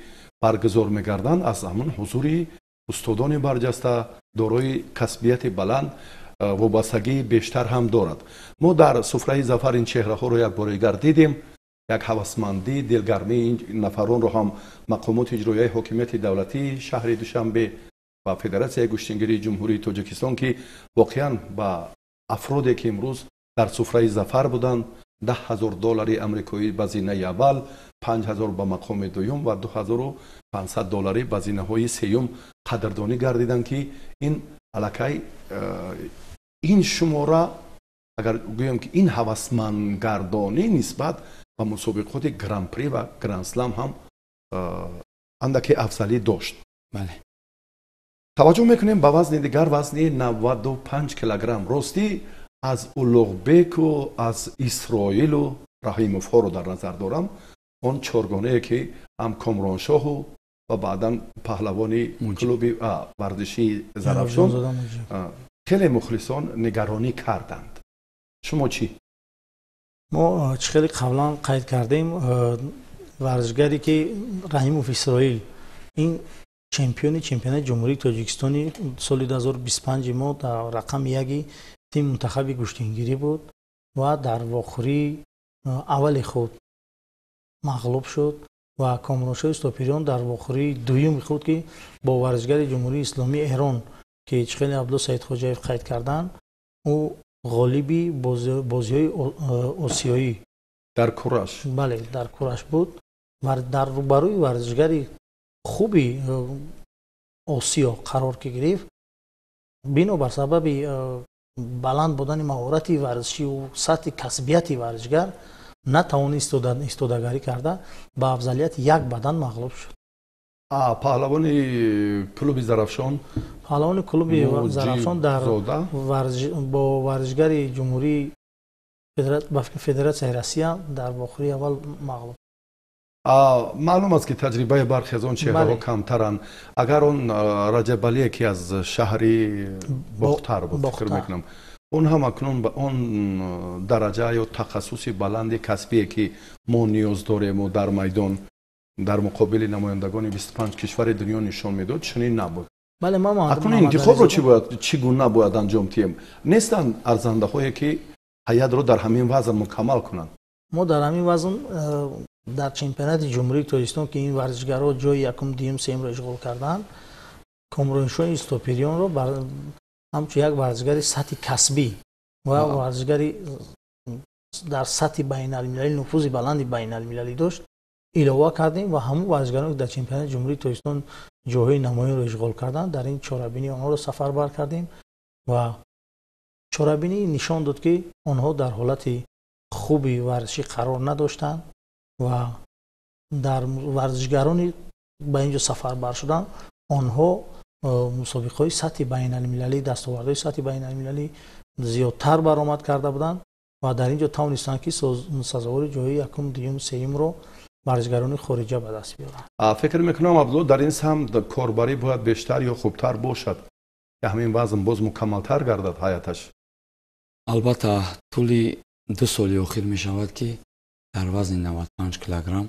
برگزار می‌گردند از همون حضور استادان برجسته دارای کسبیت بلند وابستگی بیشتر هم دارد. ما در سفره ظفر این چهره‌ها را یک بار دیگر دیدیم. یک هوسمندی، دلگرمی این نفران رو هم مقامات اجرایی حاکمیت دولتی شهر دوشنبه و فدراسیون گشتیگیری جمهوری تاجیکستان که واقعا با افرادی که امروز در سفره ظفر بودند $10,000 آمریکایی بزینه اول، 5,000 به مقام دوم و $2,500 بزینه های سوم قدردانی گردیدند که این الکی این شماره اگر گویم که این هوسمندگردانی نسبت و مسابقات گران پری و گران اسلام هم اندکی افضلی داشت. بله. توجه میکنیم به وزن دیگر، وزن 95 کیلوگرم. راستی از اولوغبک و از اسرائیل و رحیموف ها رو در نظر دارم. اون چارگانه که هم کامرانشاه و بعدا پهلوانی کلوب ورزشی زرافشان خیلی مخلصان نگرانی کردند. شما چی؟ ما خیلی قبلا قید کردیم ورزشگری که رحیموف اسرائیل این چمپیون جمهوری تاجیکستانی سال 2025 ما در رقم یکی تیم منتخب گشتیگیری بود و در واخوری اول خود مغلوب شد و کامرانشاه استاپیریان در واخوری دوم خود که با ورزشگر جمهوری اسلامی ایران که خیلی عبدالله سید خوجایف قید کردن او غالبی بازی‌های آسیایی در کورش، بله در کورش بود و در روبروی ورزشگری خوبی آسیا قرار که گرفت бинобар сабаби баланд будани маҳорати варзишӣ ва сатҳи касбияти варзишгар натавонист истодагарӣ карда ба афзалияти як бадан мағлуб шуд. паҳлавони клуби зарафшон, паҳлавони клуби зарафшон бо варзишгари ҷумҳурии федератсияи Россия дар вохӯри аввал мағлуб. маълум аст ки таҷрибаи бархе аз он чеҳраҳо камтаранд. агар он раҷабалие ки аз шаҳри бохтар буд фикр мекунам, он ҳам акнун ба он дараҷа ё тахассуси баланди касбие ки мо ниёз дорему дар майдон дар муқобили намояндагони 25 кишвари дунё нишон медод, чунин набуд. акнун интихобро чӣ гуна бояд анҷом диҳем? нестанд арзандаҳое ки ҳайятро дар ҳамин вазн мукаммал кунанд? мо дар ҳамин вазн дар чемпионати ҷумҳурии Тоҷикистон ки ин варзишгарҳо ҷои якум, дуюм, сеюмро ишғол карданд, Комроншоҳи Стоперионро ҳамчун як варзишгари сатҳи касбӣ ва варзишгари дар сатҳи байналмилалӣ нуфузи баланди байналмилалӣ дошт илова кардем ва ҳамон варзишгароне ки дар чемпионати ҷумҳурии Тоҷикистон ҷойҳои намоёнро ишғол карданд, дар ин чорабинӣ онҳоро сафарбар кардем ва чорабинӣ нишон дод ки онҳо дар ҳолати хуби варзишӣ қарор надоштанд ва дар варзишгарони ба ин ҷо сафарбар шуданд, онҳо мусобиқаҳои сатҳи байналмилалӣ, дастовардҳои сатҳи байналмилалӣ зиёдтар баромад карда буданд ва дар ин ҷо тавонистанд ки сазовори ҷойи якум, дуюм, сеюмро варзишгарони хориҷа ба даст биёранд. фикр мекунам Абдулло дар ин самт корбарӣ бояд бештар ё хубтар бошад ки ҳамин вазн боз мукаммалтар гардад ҳайаташ. албатта тӯли 2 соли охир мешавад ки дар вазни 95 килограмм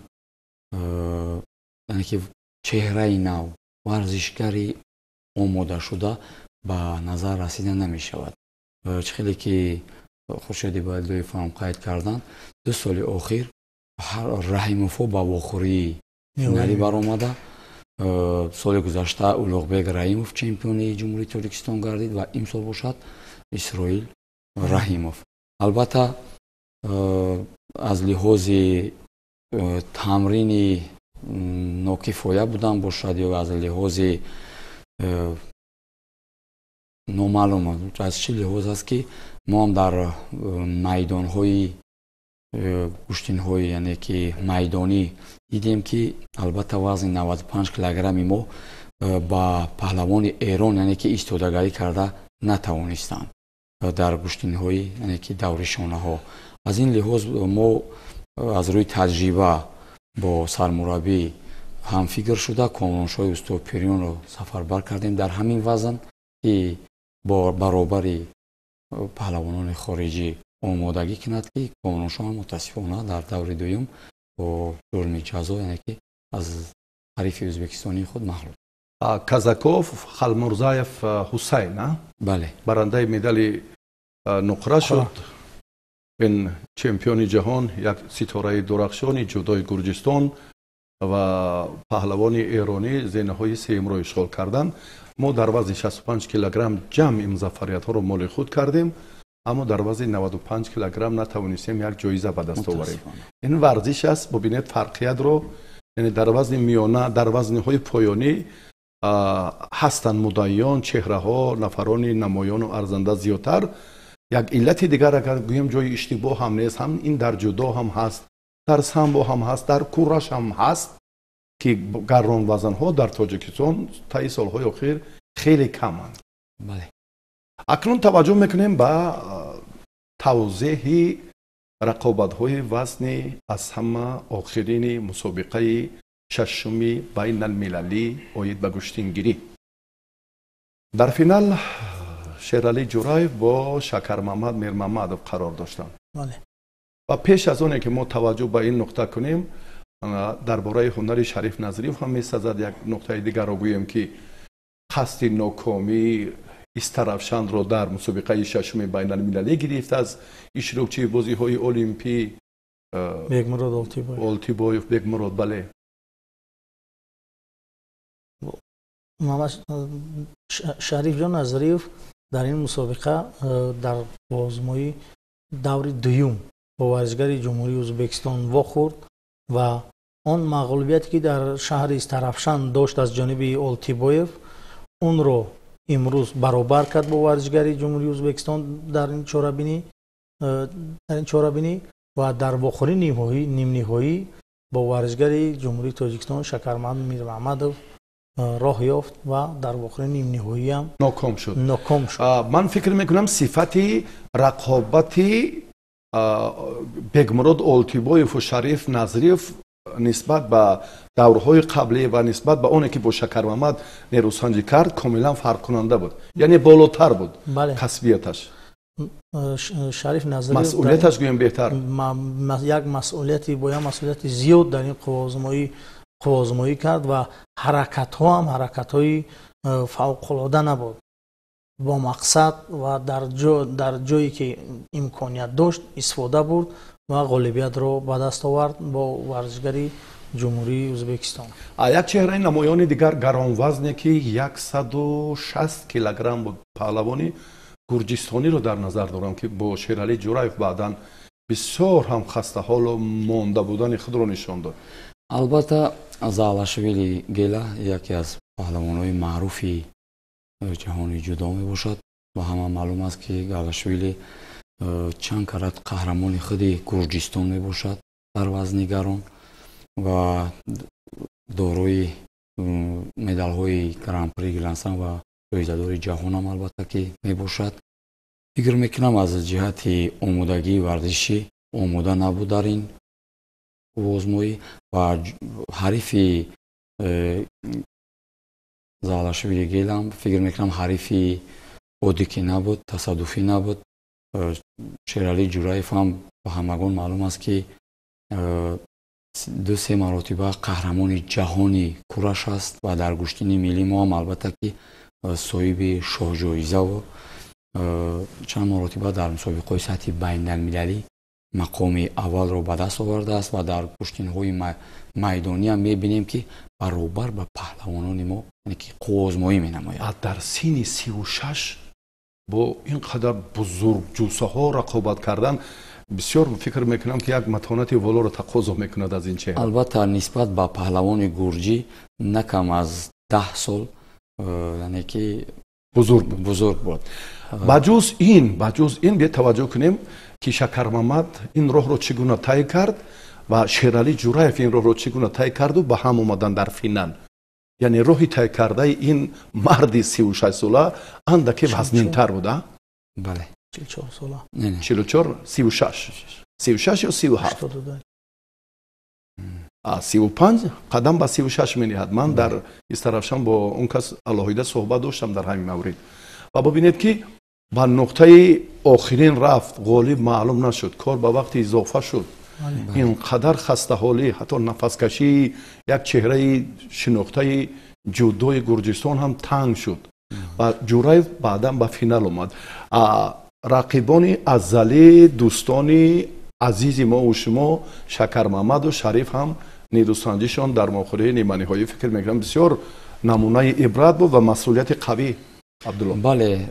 яъне ки чеҳраи нав, варзишгари омодашуда ба назар расида намешавад. чӣ хеле ки хуршеди байдоев ҳам қайд карданд, 2 соли охир Раҳимовҳо ба вохӯрии финалӣ баромада. соли гузашта Улуғбек Раимов чемпиони ҷумҳурии Тоҷикистон гардид ва имсол бошад Исроил Раҳимов. албатта аз лиҳози тамрини нокифоя будан бошад ё аз лиҳози номаълум аз чӣ лиҳоз аст ки мо ҳам дар майдонҳои куштинҳои яъне ки майдонӣ дидем ки албатта вазни 95 килограмми мо ба паҳлавони Эрон яъне ки истодагарӣ карда натавонистанд дар куштинҳои яъне ки даври шонаҳо. аз ин лиҳоз мо аз рӯи таҷриба бо сармураббӣ ҳамфикр шуда Комроншоҳи Стоперионро сафарбар кардем дар ҳамин вазн ки бо баробари паҳлавонони хориҷӣ омодагӣ кунад ки Комроншоҳ мутаассифона дар даври дуюм бо ҷурми ҷазо яъне ки аз ҳарифи ӯзбекистонии худ мағлуб. Казаков Халмурзаев Ҳусайн бале барандаи медали нуқра шуд. ин чемпиони ҷаҳон, як ситораи дурахшони ҷудои Гурҷистон ва паҳлавони эронӣ зенаҳои сеюмро ишғол карданд. мо дар вазни 65 килограмм ҷамъи музаффариятҳоро моли худ кардем, аммо дар вазни 95 килограмм натавонистем як ҷоиза ба даст оварем. ин варзиш аст. бубинед фарқиятро, яъне дар вазни миёна, дар вазниҳои поёнӣ ҳастанд мудайён, чеҳраҳо, нафарони намоёну арзанда зиёдтар. як иллати дигар агар гӯем ҷои иштибоҳ ҳам нест, ҳам ин дар ҷудо ҳам ҳаст, дар самбо ҳам ҳаст, дар курраш ҳам ҳаст ки гарронвазнҳо дар Тоҷикистон таи солҳои охир хеле каманд. акнун таваҷҷӯҳ мекунем ба тавзеҳи рақобатҳои вазни аз ҳама охирини мусобиқаи шашуми байналмилалӣ оид ба гӯштингирӣ. дар финал Шералӣ Ҷураев бо Шакармаҳмад Мирмамадов қарор доштанд. ва пеш аз оне ки мо таваҷҷӯҳ ба ин нуқта кунем, дар бораи ҳунари Шариф Назириев ҳам месазад як нуқтаи дигарро гӯем ки қасди нокомӣ Истарафшанро дар мусобиқаи шашуми байналмилалӣ гирифт аз иштирокчии бозиҳои олимпӣ Бегмурод Олтибоев. Бегмурод, бале. Шарифҷон Назириев дар ин мусобиқа дар бозмои даври дуюм бо варзишгари ҷумҳурии Ӯзбекистон вохӯрд ва он мағлубияте ки дар шаҳри Истарафшан дошт аз ҷониби Олтибоев, онро امروز برابر کرد با ورزشگری جمهوری ازبکستان در این چهاربینی و در واخری نیم نهایی با ورزشگری جمهوری تاجیکستان شکرمند میرمحمدov راه یافت و در واقع نیم نهایی هم ناکام شد. من فکر میکنم صفتی رقابتی بگمرود اولتیبایف و شریف نظریف نسبت به دورهای قبلی و نسبت به اونی که با شکرمحمد نیروسنجی کرد کاملا فرق کننده بود، یعنی بالاتر بود. بله. کسبیتش شریف نظریف مسئولیتش گویم بهتر یک مسئولیتی با یک مسئولیت زیاد در این قوازمایی کرد و حرکت ها هم حرکت های فوق العاده نبود، با مقصد و در جایی که امکانیت داشت استفاده برد و غالبیت را به دست آورد با ورزشگری جمهوری ازبکستان. یک چهره نمایان دیگر گرانوزنی که 160 کیلوگرم بود، پهلوانی گرجستانی رو در نظر دارم که با شیرعلی جورایف بعداً بسیار هم خسته حال و مانده بودن خود رو نشان داد. البته زالашвили گلا یکی از پهلوان‌های معروفی جهانی جودو میباشد و همه معلوم است که زالашвили چند کرات قهرمان خود گرجستان میباشد در وزن گران و داروی مدال های گران پری گرانسلم و جایزه‌دار جهان هم البته که میباشد. فکر میکنم از جهت آمادگی ورزشی آماده نبود در این آزمایی و حریف زالашвили گیلم فکر میکنم حریف عادی که نبود، تصادفی نبود. شیرعلی جورایف هم به همگان معلوم است که 2-3 مرتبه قهرمان جهانی کورش است و در گشتین ملی ما هم البته که صاحب شاهجایزه و چند مرتبه در مسابقات سطح بین المللی مقام اول را به دست آورده است و در کشتین‌های میدانی هم می‌بینیم که برابر به پهلوانان ما یعنی که قوازمایی می‌نماید. در سن 36 با اینقدر بزرگ جوسه ها رقابت کردن بسیار فکر میکنم که یک متانت والا را تقاضا میکند از این چهره. البته نسبت به پهلوان گرجی نه کم از 10 سال یعنی که بزرگ بود. بجز این به توجه کنیم که شکرمحمد این راه را چگونه طی کرد و شیرعلی جورایف این راه را چگونه طی کرد و به هم اومدن در فینال. یعنی راهی طی کرده این مرد 36 ساله اندکی وزنین تر بوده. بله 44 ساله. نه 44 36 یا 37 35 قدم به 36 می‌نهد. من در استرافشان با اون کس علاوه صحبت داشتم در همین مورد و ببینید که با نقطه آخرین رفت غالب معلوم نشد، کار به وقت اضافه شد. اینقدر خسته حالی حتی نفس کشی یک چهره شناخته جودوی گرجستان هم تنگ شد و جورایف بعدا به فینال اومد. رقیبان ازلی دوستان عزیز ما و شما شکرمحمد و شریف هم نیروسنجیشان در مؤخره نیمه نهایی فکر میکنم بسیار نمونه عبرت بود و مسئولیت قوی. عبدالله بله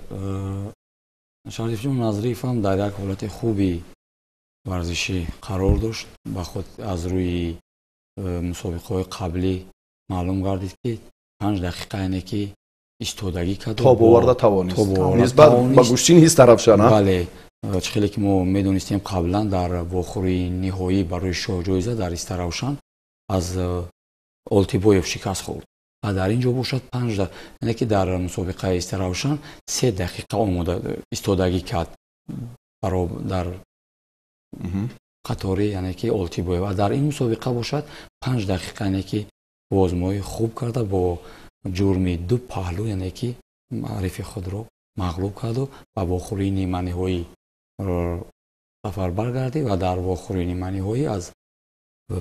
شریف جون نظریف هم در یک حالت خوبی ورزشی قرار داشت با خود از روی مسابقه قبلی معلوم گردید که 5 دقیقه اینه که ایستادگی کرد تا باورده توانست نسبت به گوشتین هیچ طرف شد. بله خیلی که ما میدونستیم قبلا در واخری نهایی برای شاهجایزه در استراوشان از اولتیبایف شکست خورد و در اینجا باشد 5 دقیقه یعنی که در مسابقه استراوشان 3 دقیقه آماده ایستادگی کرد برای در قطاری یعنی که اولتیبایف و در این مسابقه باشد 5 دقیقه یعنی که آزمایی خوب کرده با جرم 2 پهلو یعنی که حریف خود را مغلوب کرد و واخری نیمه نهایی سفر برگردید و در واخری نیمه نهایی از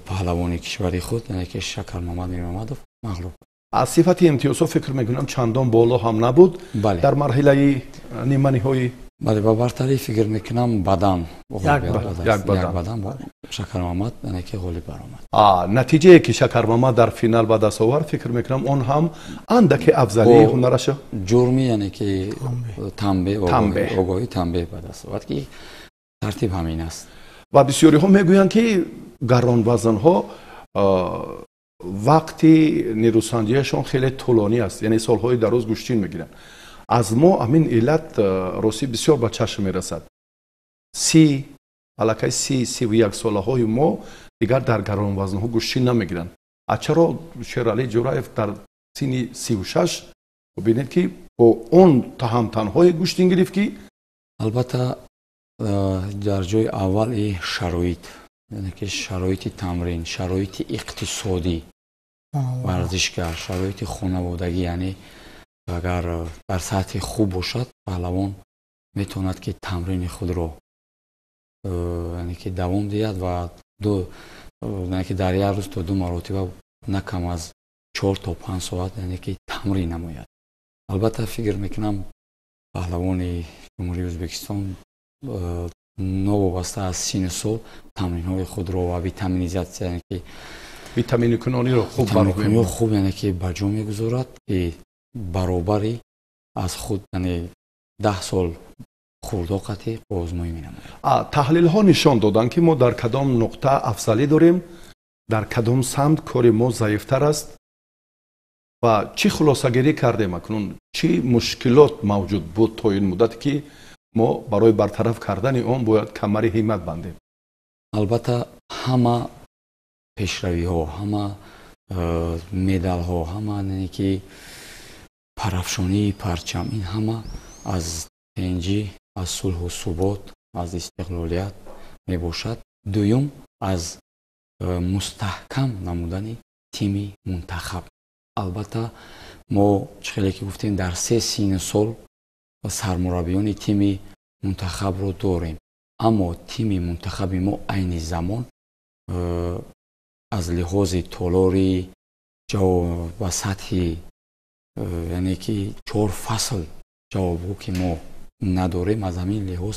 پهلوان کشوری خود یعنی که شکرمحمد میرمحمدov مغلوب. از صفت امتیازها فکر میکنم چندان بالا هم نبود. بله. در مرحله نیمه نهایی بله با برتری فکر میکنم بدن یک بدن با شکرمحمد یعنی که غالب برآمد. نتیجه که شکرمحمد در فینال به دست آورد فکر میکنم اون هم اندک افضلی هنرش جرمی یعنی که تنبه آگاهی تنبه به دست آورد که ترتیب همین است. و بسیاری ها میگویند که گران وزن ها وقتی نیروسنجیشان خیلی طولانی است، یعنی سالهای دراز گوشتین میگیرن. аз мо амин иллат рости бисёр ба чашм мерасад. аллакай 31 солаҳои мо дигар дар гаронвазнҳо гӯштӣ намегиранд. чаро Шералӣ Ҷураев дар синни 36 бинед ки бо он таҳамтанҳое гӯштин гирифт ки албатта дар ҷои аввал шароит, яъне ки шароити тамрин, шароити иқтисодӣ, варзишгар, шароити хонаводагӣ, яъне агар дар сатҳи хуб бошад, паҳлавон метавонад ки тамрини худро яъне ки давом диҳад ва яъне ки дар як рӯз то 2 маротиба на кам аз 4 то 5 соат яъне ки тамрин намояд. албатта фикр мекунам паҳлавони ҷумҳурии Ӯзбекистон новобаста аз синни сол тамринҳои худро ва витаминизатсия, яъне ки витаминкунониро хуб яъне ки ба ҷо мегузорад, ки баробари аз худ яъне 10 сол хурдоқати озмоӣ менамояд. таҳлилҳо нишон доданд ки мо дар кадом нуқта афзалӣ дорем, дар кадом самт кори мо заифтар аст ва чӣ хулосагирӣ кардем акнун, чӣ мушкилот мавҷуд буд то ин муддате ки мо барои бартараф кардани он бояд камари ҳиммат бандем. албатта ҳама пешравиҳо, ҳама медалҳо, ҳама яъне ки парафшонии парчам, ин ҳама аз тинҷӣ, аз сулҳу субот, аз истиқлолият мебошад. дуюм аз мустаҳкам намудани тими мунтахаб. албатта мо чӣ хеле ки гуфтем дар 3 синни сол сармураббиёни тими мунтахабро дорем, аммо тими мунтахаби мо айни замон аз лиҳози толори ва сатҳи яъне ки 4 фасл ҷавобҳо ки мо надорем, аз ҳамин лиҳоз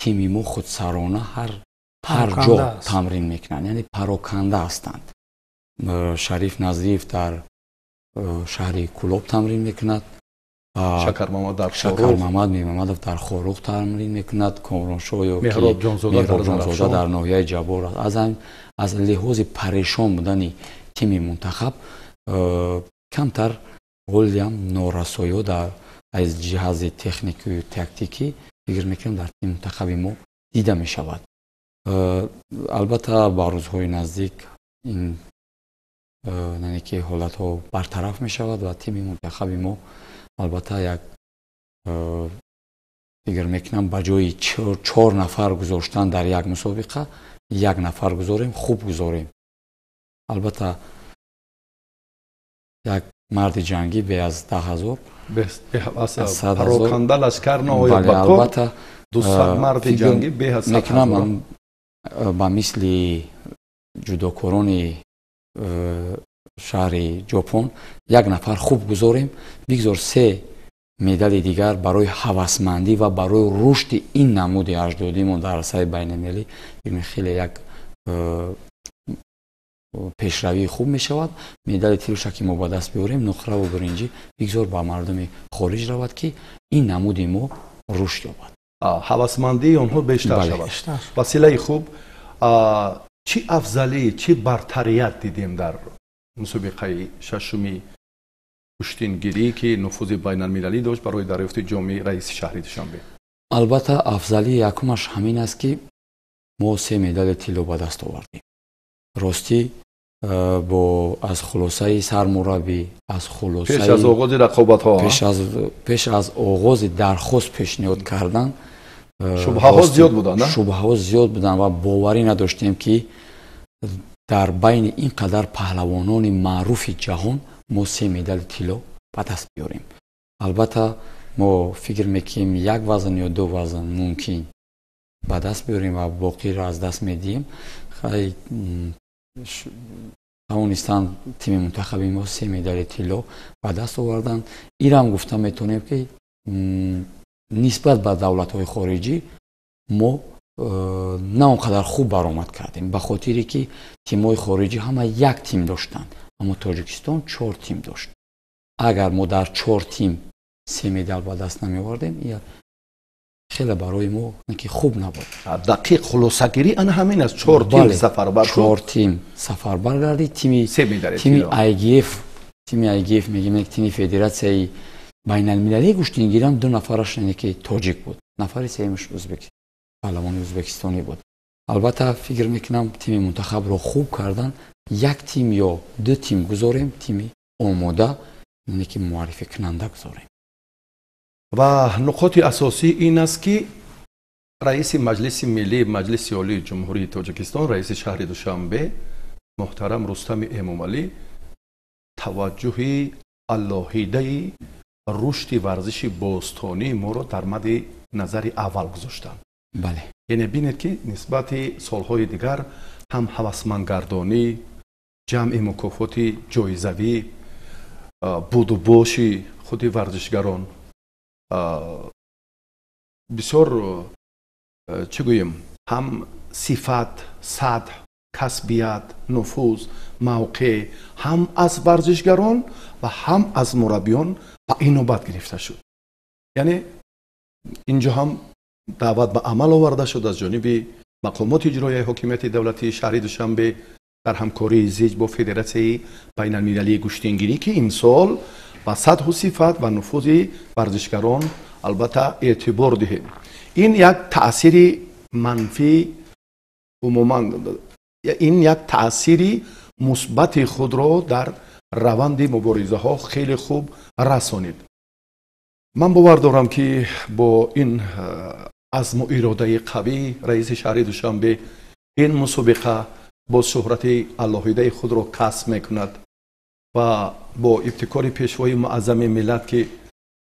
тими мо худсарона ҳар ҷо тамрин мекунанд, яъне пароканда ҳастанд. Шариф Назиев дар шаҳри Кӯлоб тамрин мекунад, Шакармамад Мемамадов дар Хорух тамрин мекунад, Комроншоҳ ё Меҳроб Ҷонзода дар ноҳияи Ҷабор. аз лиҳози парешон будани тими мунтахаб камтар ҳолиам норасоиҳо аз ҷиҳази техникию тактикӣ фикр мекунам дар тими мунтахаби мо дида мешавад. албатта ба рӯзҳои наздик ин яъне ки ҳолатҳо бартараф мешавад ва тими мунтахаби мо албатта як фикр мекунам ба ҷои 4 нафар гузоштан дар як мусобиқа 1 нафар гузорем, хуб гузорем. албатта як марди ҷангӣ бе аз 10,000 пароканда лашкар наояд ба кор, 200 марди ҷангӣ бе аз 100,000 ба мисли ҷудокорони шаҳри ҷопон 1 нафар хуб гузорем, бигзор 3 медали дигар барои ҳавасмандӣ ва барои рушди ин намуди аҷдодимон дар сайи байналмилалӣ хеле як пешравии хуб мешавад. медали тируша ки мо ба даст биёрем, нуқраву биринҷӣ бигзор ба мардуми хориҷ равад ки ин намуди мо рушд ёбад, ҳавасмандии онҳо бештар шавад. василаи хуб, чӣ афзалӣ, чӣ бартарият дидем дар мусобиқаи шашуми куштингирӣ ки нуфузи байналмилалӣ дошт барои дарёфти ҷоми раиси шаҳри Душанбе? албатта афзалии якумаш ҳамин аст ки мо 3 медали тилло ба даст овардем. ростӣ бо аз хулосаи сармураббӣ, аз хулосаи пеш аз оғози рақобатҳо, пеш аз оғози дархост пешниҳод кардан шубҳаҳо зиёд буданд, шубҳаҳо зиёд буданд ва боварӣ надоштем ки дар байни ин қадар паҳлавонони маъруфи ҷаҳон мо 3 медали тилло ба даст биёрем. албатта мо фикр мекунем 1 вазн ё 2 вазн мумкин ба даст биёрем ва боқиро аз даст медиҳем. тавонистанд тими мунтахаби мо 3 медали тилло ба даст овардан. ирам гуфта метавонем ки нисбат ба давлатҳои хориҷӣ мо на он қадар хуб баромад кардем, ба хотире ки тимҳои хориҷӣ ҳама 1 тим доштанд, аммо Тоҷикистон 4 тим дошт. агар мо дар 4 тим 3 медал ба даст намеовардем, хеле барои мо ки хуб набуд. дақиқ хулосагирӣ ана ҳамин аст. 4 тим сафарбар шуд, 4 тим сафарбар гардид. тими IGF мегем тими федератсияи байналмилалии куштингирам 2 нафараш яъне ки тоҷик буд, нафари сеюмаш паҳлавони ӯзбекистонӣ буд. албатта фикр мекунам тими мунтахабро хуб кардан, 1 тим ё 2 тим гузорем, тими омода яъне ки муаррификунанда гузорем. ва нуқоти асосӣ ин аст ки раиси маҷлиси миллии маҷлиси олии ҷумҳурии тоҷикистон, раиси шаҳри душанбе муҳтарам Рустами Эмомалӣ таваҷҷӯҳи алоҳидаи рушди варзиши бостонии моро дар мадди назари аввал гузоштанд. бале, яъне бинед ки нисбати солҳои дигар ҳам ҳавасмандгардонӣ, ҷамъи мукофоти ҷоизавӣ, будубоши худи варзишгарон бисёр чӣ гӯем, ҳам сифат, сатҳ, касбият, нуфуз, мавқеъ ҳам аз варзишгарон ва ҳам аз мураббиён ба инобат гирифта шуд. яъне инҷо ҳам даъват ба амал оварда шуд аз ҷониби мақомоти иҷроияи ҳокимияти давлатии шаҳри Душанбе дар ҳамкории зич бо Федератсияи байналмилалии куштингирӣ ки имсол ба сатҳу сифат ва нуфузи варзишгарон албатта эътибор диҳем. ин як таъсири манфӣ, умуман ин як таъсири мусбати худро дар раванди муборизаҳо хеле хуб расонид. ман бовар дорам ки бо ин азму иродаи қавӣ раиси шаҳри Душанбе ин мусобиқа бо шӯҳрати алоҳидаи худро касб мекунад ва бо ибтикори пешвои муаззами миллат ки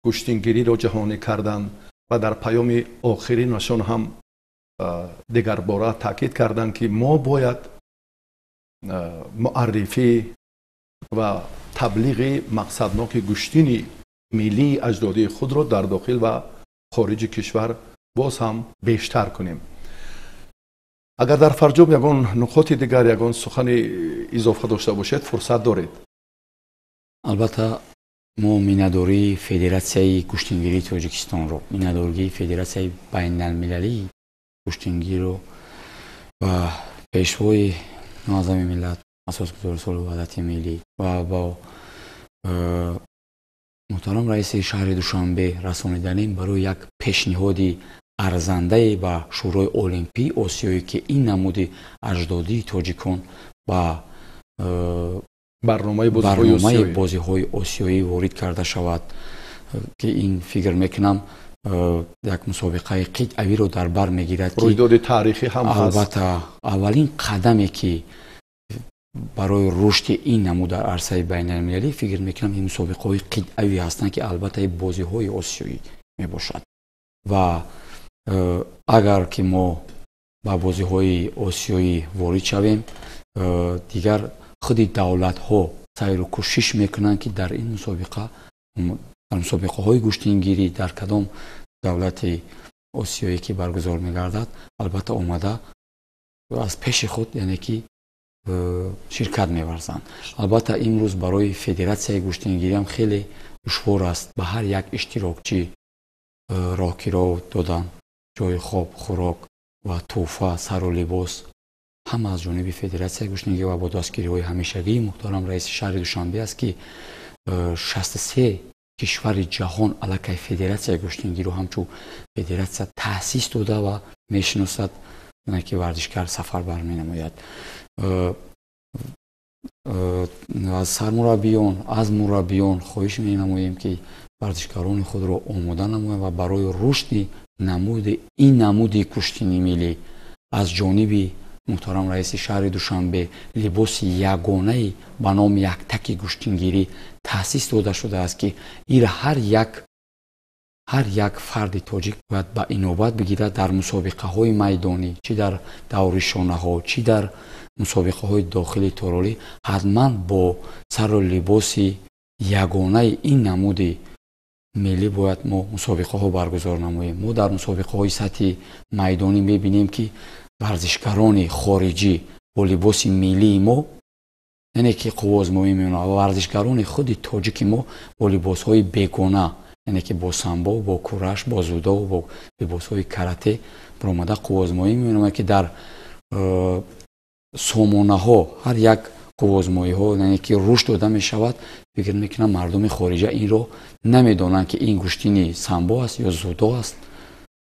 куштингириро ҷаҳонӣ карданд ва дар паёми охиринашон ҳам дигарбора таъкид карданд ки мо бояд муаррифӣ ва таблиғи мақсадноки куштини миллии аҷдодии худро дар дохил ва хориҷи кишвар боз ҳам бештар кунем. агар дар фарҷом ягон нуқоти дигар ягон сухани изофа дошта бошед, фурсат доред. албатта мо миннатдории Федератсияи куштингирии Тоҷикистонро, миннатдории Федератсияи байналмилалии куштингиро ва пешвои муаззами миллат, асосгузори соли ваҳдати миллӣ ва бо муҳтарам раиси шаҳри Душанбе расониданем барои як пешниҳоди арзандае ба шӯрои олимпии осиёӣ ки ин намуди аҷдодии тоҷикон ба барномаи бозиҳои осиёӣ ворид карда шавад, ки ин фикр мекунам як мусобиқаи қитъавиро дар бар мегирад ки рӯйдоди таърихӣ ҳам ҳаст. албатта аввалин қадаме ки барои рушди ин намуд дар арсаи байналмилалӣ фикр мекунам ин мусобиқаҳои қитъавӣ ҳастанд ки албатта бозиҳои осиёӣ мебошад ва агар ки мо ба бозиҳои осиёӣ ворид шавем, дигар худи давлатҳо сайру кӯшиш мекунанд ки дар ин мусобиқа, дар мусобиқаҳои куштингирӣ дар кадом давлати осиёӣ ки баргузор мегардад, албатта омада аз пеши худ яъне ки ширкат меварзанд. албатта имрӯз барои Федератсияи куштингирӣ ҳам хеле душвор аст ба ҳар як иштирокчӣ роҳгиров додан ҷои хоб, хӯрок ва тӯҳфа, сару либос ҳама аз ҷониби Федератсияи куштингирӣ ва бо дастгириҳои ҳамешагии муҳтарам раиси шаҳри Душанбе аст ки 63 кишвари ҷаҳон аллакай Федератсияи куштингиро ҳамчун федератсия таъсис дода ва мешиносад, яъне ки варзишгар сафарбар менамояд. аз сармураббиён, аз мураббиён хоҳиш менамоем ки варзишгарони худро омода намоянд ва барои рушди ин намуди куштини миллӣ аз ҷониби муҳтарам раиси шаҳри Душанбе либоси ягонаи ба номи яктаки куштингирӣ таъсис дода шудааст ки ира ҳар як фарди тоҷик бояд ба инобат бигирад дар мусобиқаҳои майдонӣ, чӣ дар даври шонаҳо, чӣ дар мусобиқаҳои дохили торолӣ, ҳатман бо сару либоси ягонаи ин намуди миллӣ бояд мо мусобиқаҳо баргузор намоем. мо дар мусобиқаҳои сатҳи майдонӣ мебинем ки варзишгарони хориҷӣ бо либоси миллии мо, яъне ки қуввозмоӣ меонанд, ва варзишгарони худи тоҷики мо бо либосҳои бегона, яъне ки бо самбо, бо кураш, бо зудо, бо либосҳои карате баромада қуввозмоӣ меонанд ки дар сомонаҳо ҳар як гувозмоиҳо, яъне ки рушд дода мешавад, фикр мекунам мардуми хориҷа инро намедонанд ки ин гӯштини самбо аст ё зудо аст.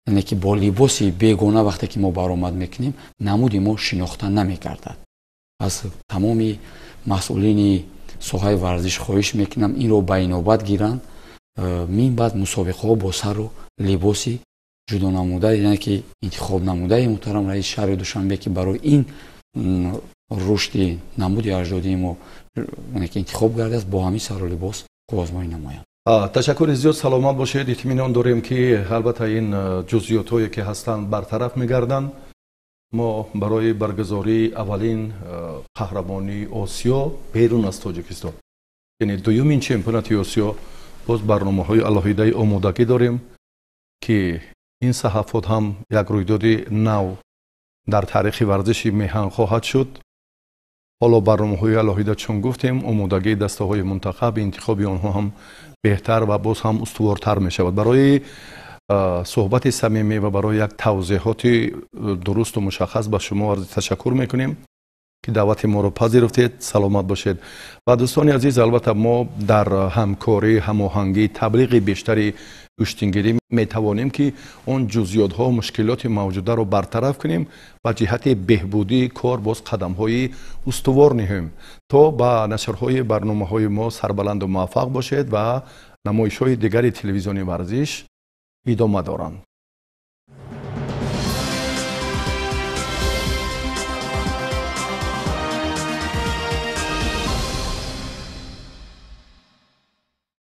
яъне ки бо либоси бегона вақте ки мо баромад мекунем, намуди мо шинохта намегардад. аз тамоми масъулини соҳаи варзиш хоҳиш мекунам инро ба инобат гиранд, мин баъд мусобиқаҳо бо сару либоси ҷудо намуда, яъне ки интихоб намудаи муҳтарам раис шаҳри Душанбе ки барои ин рушди намуди аҷдодии мо яъне ки интихоб гардааст, бо ҳамин сару либос гувозмоӣ намоянд. ташаккури зиёд, саломат бошед. итминон дорем ки албатта ин ҷузъиётҳое ки ҳастанд бартараф мегарданд. мо барои баргузории аввалин қаҳрамонии Осиё берун аз Тоҷикистон, яъне дуюмин чемпионати Осиё, боз барномаҳои алоҳидаи омодагӣ дорем ки ин саҳафот ҳам як рӯйдоди нав дар таърихи варзиши меҳан хоҳад шуд. ҳоло барномаҳои алоҳида чун гуфтем, омодагии дастаҳои мунтахаб, интихоби онҳо ҳам беҳтар ва боз ҳам устувортар мешавад. барои суҳбати самимӣ ва барои як тавзеҳоти дурусту мушаххас ба шумо арзи ташаккур мекунем ки даъвати моро пазируфтед. саломат бошед. ва дӯстони азиз, албатта мо дар ҳамкорӣ, ҳамоҳангӣ, таблиғи бештари гӯштингирӣ метавонем ки он ҷузъиётҳо, мушкилоти мавҷударо бартараф кунем ва ҷиҳати беҳбудии кор боз қадамҳои устувор ниҳем. то ба нашрҳои барномаҳои мо сарбаланду муваффақ бошед ва намоишҳои дигари телевизиони варзиш идома доранд.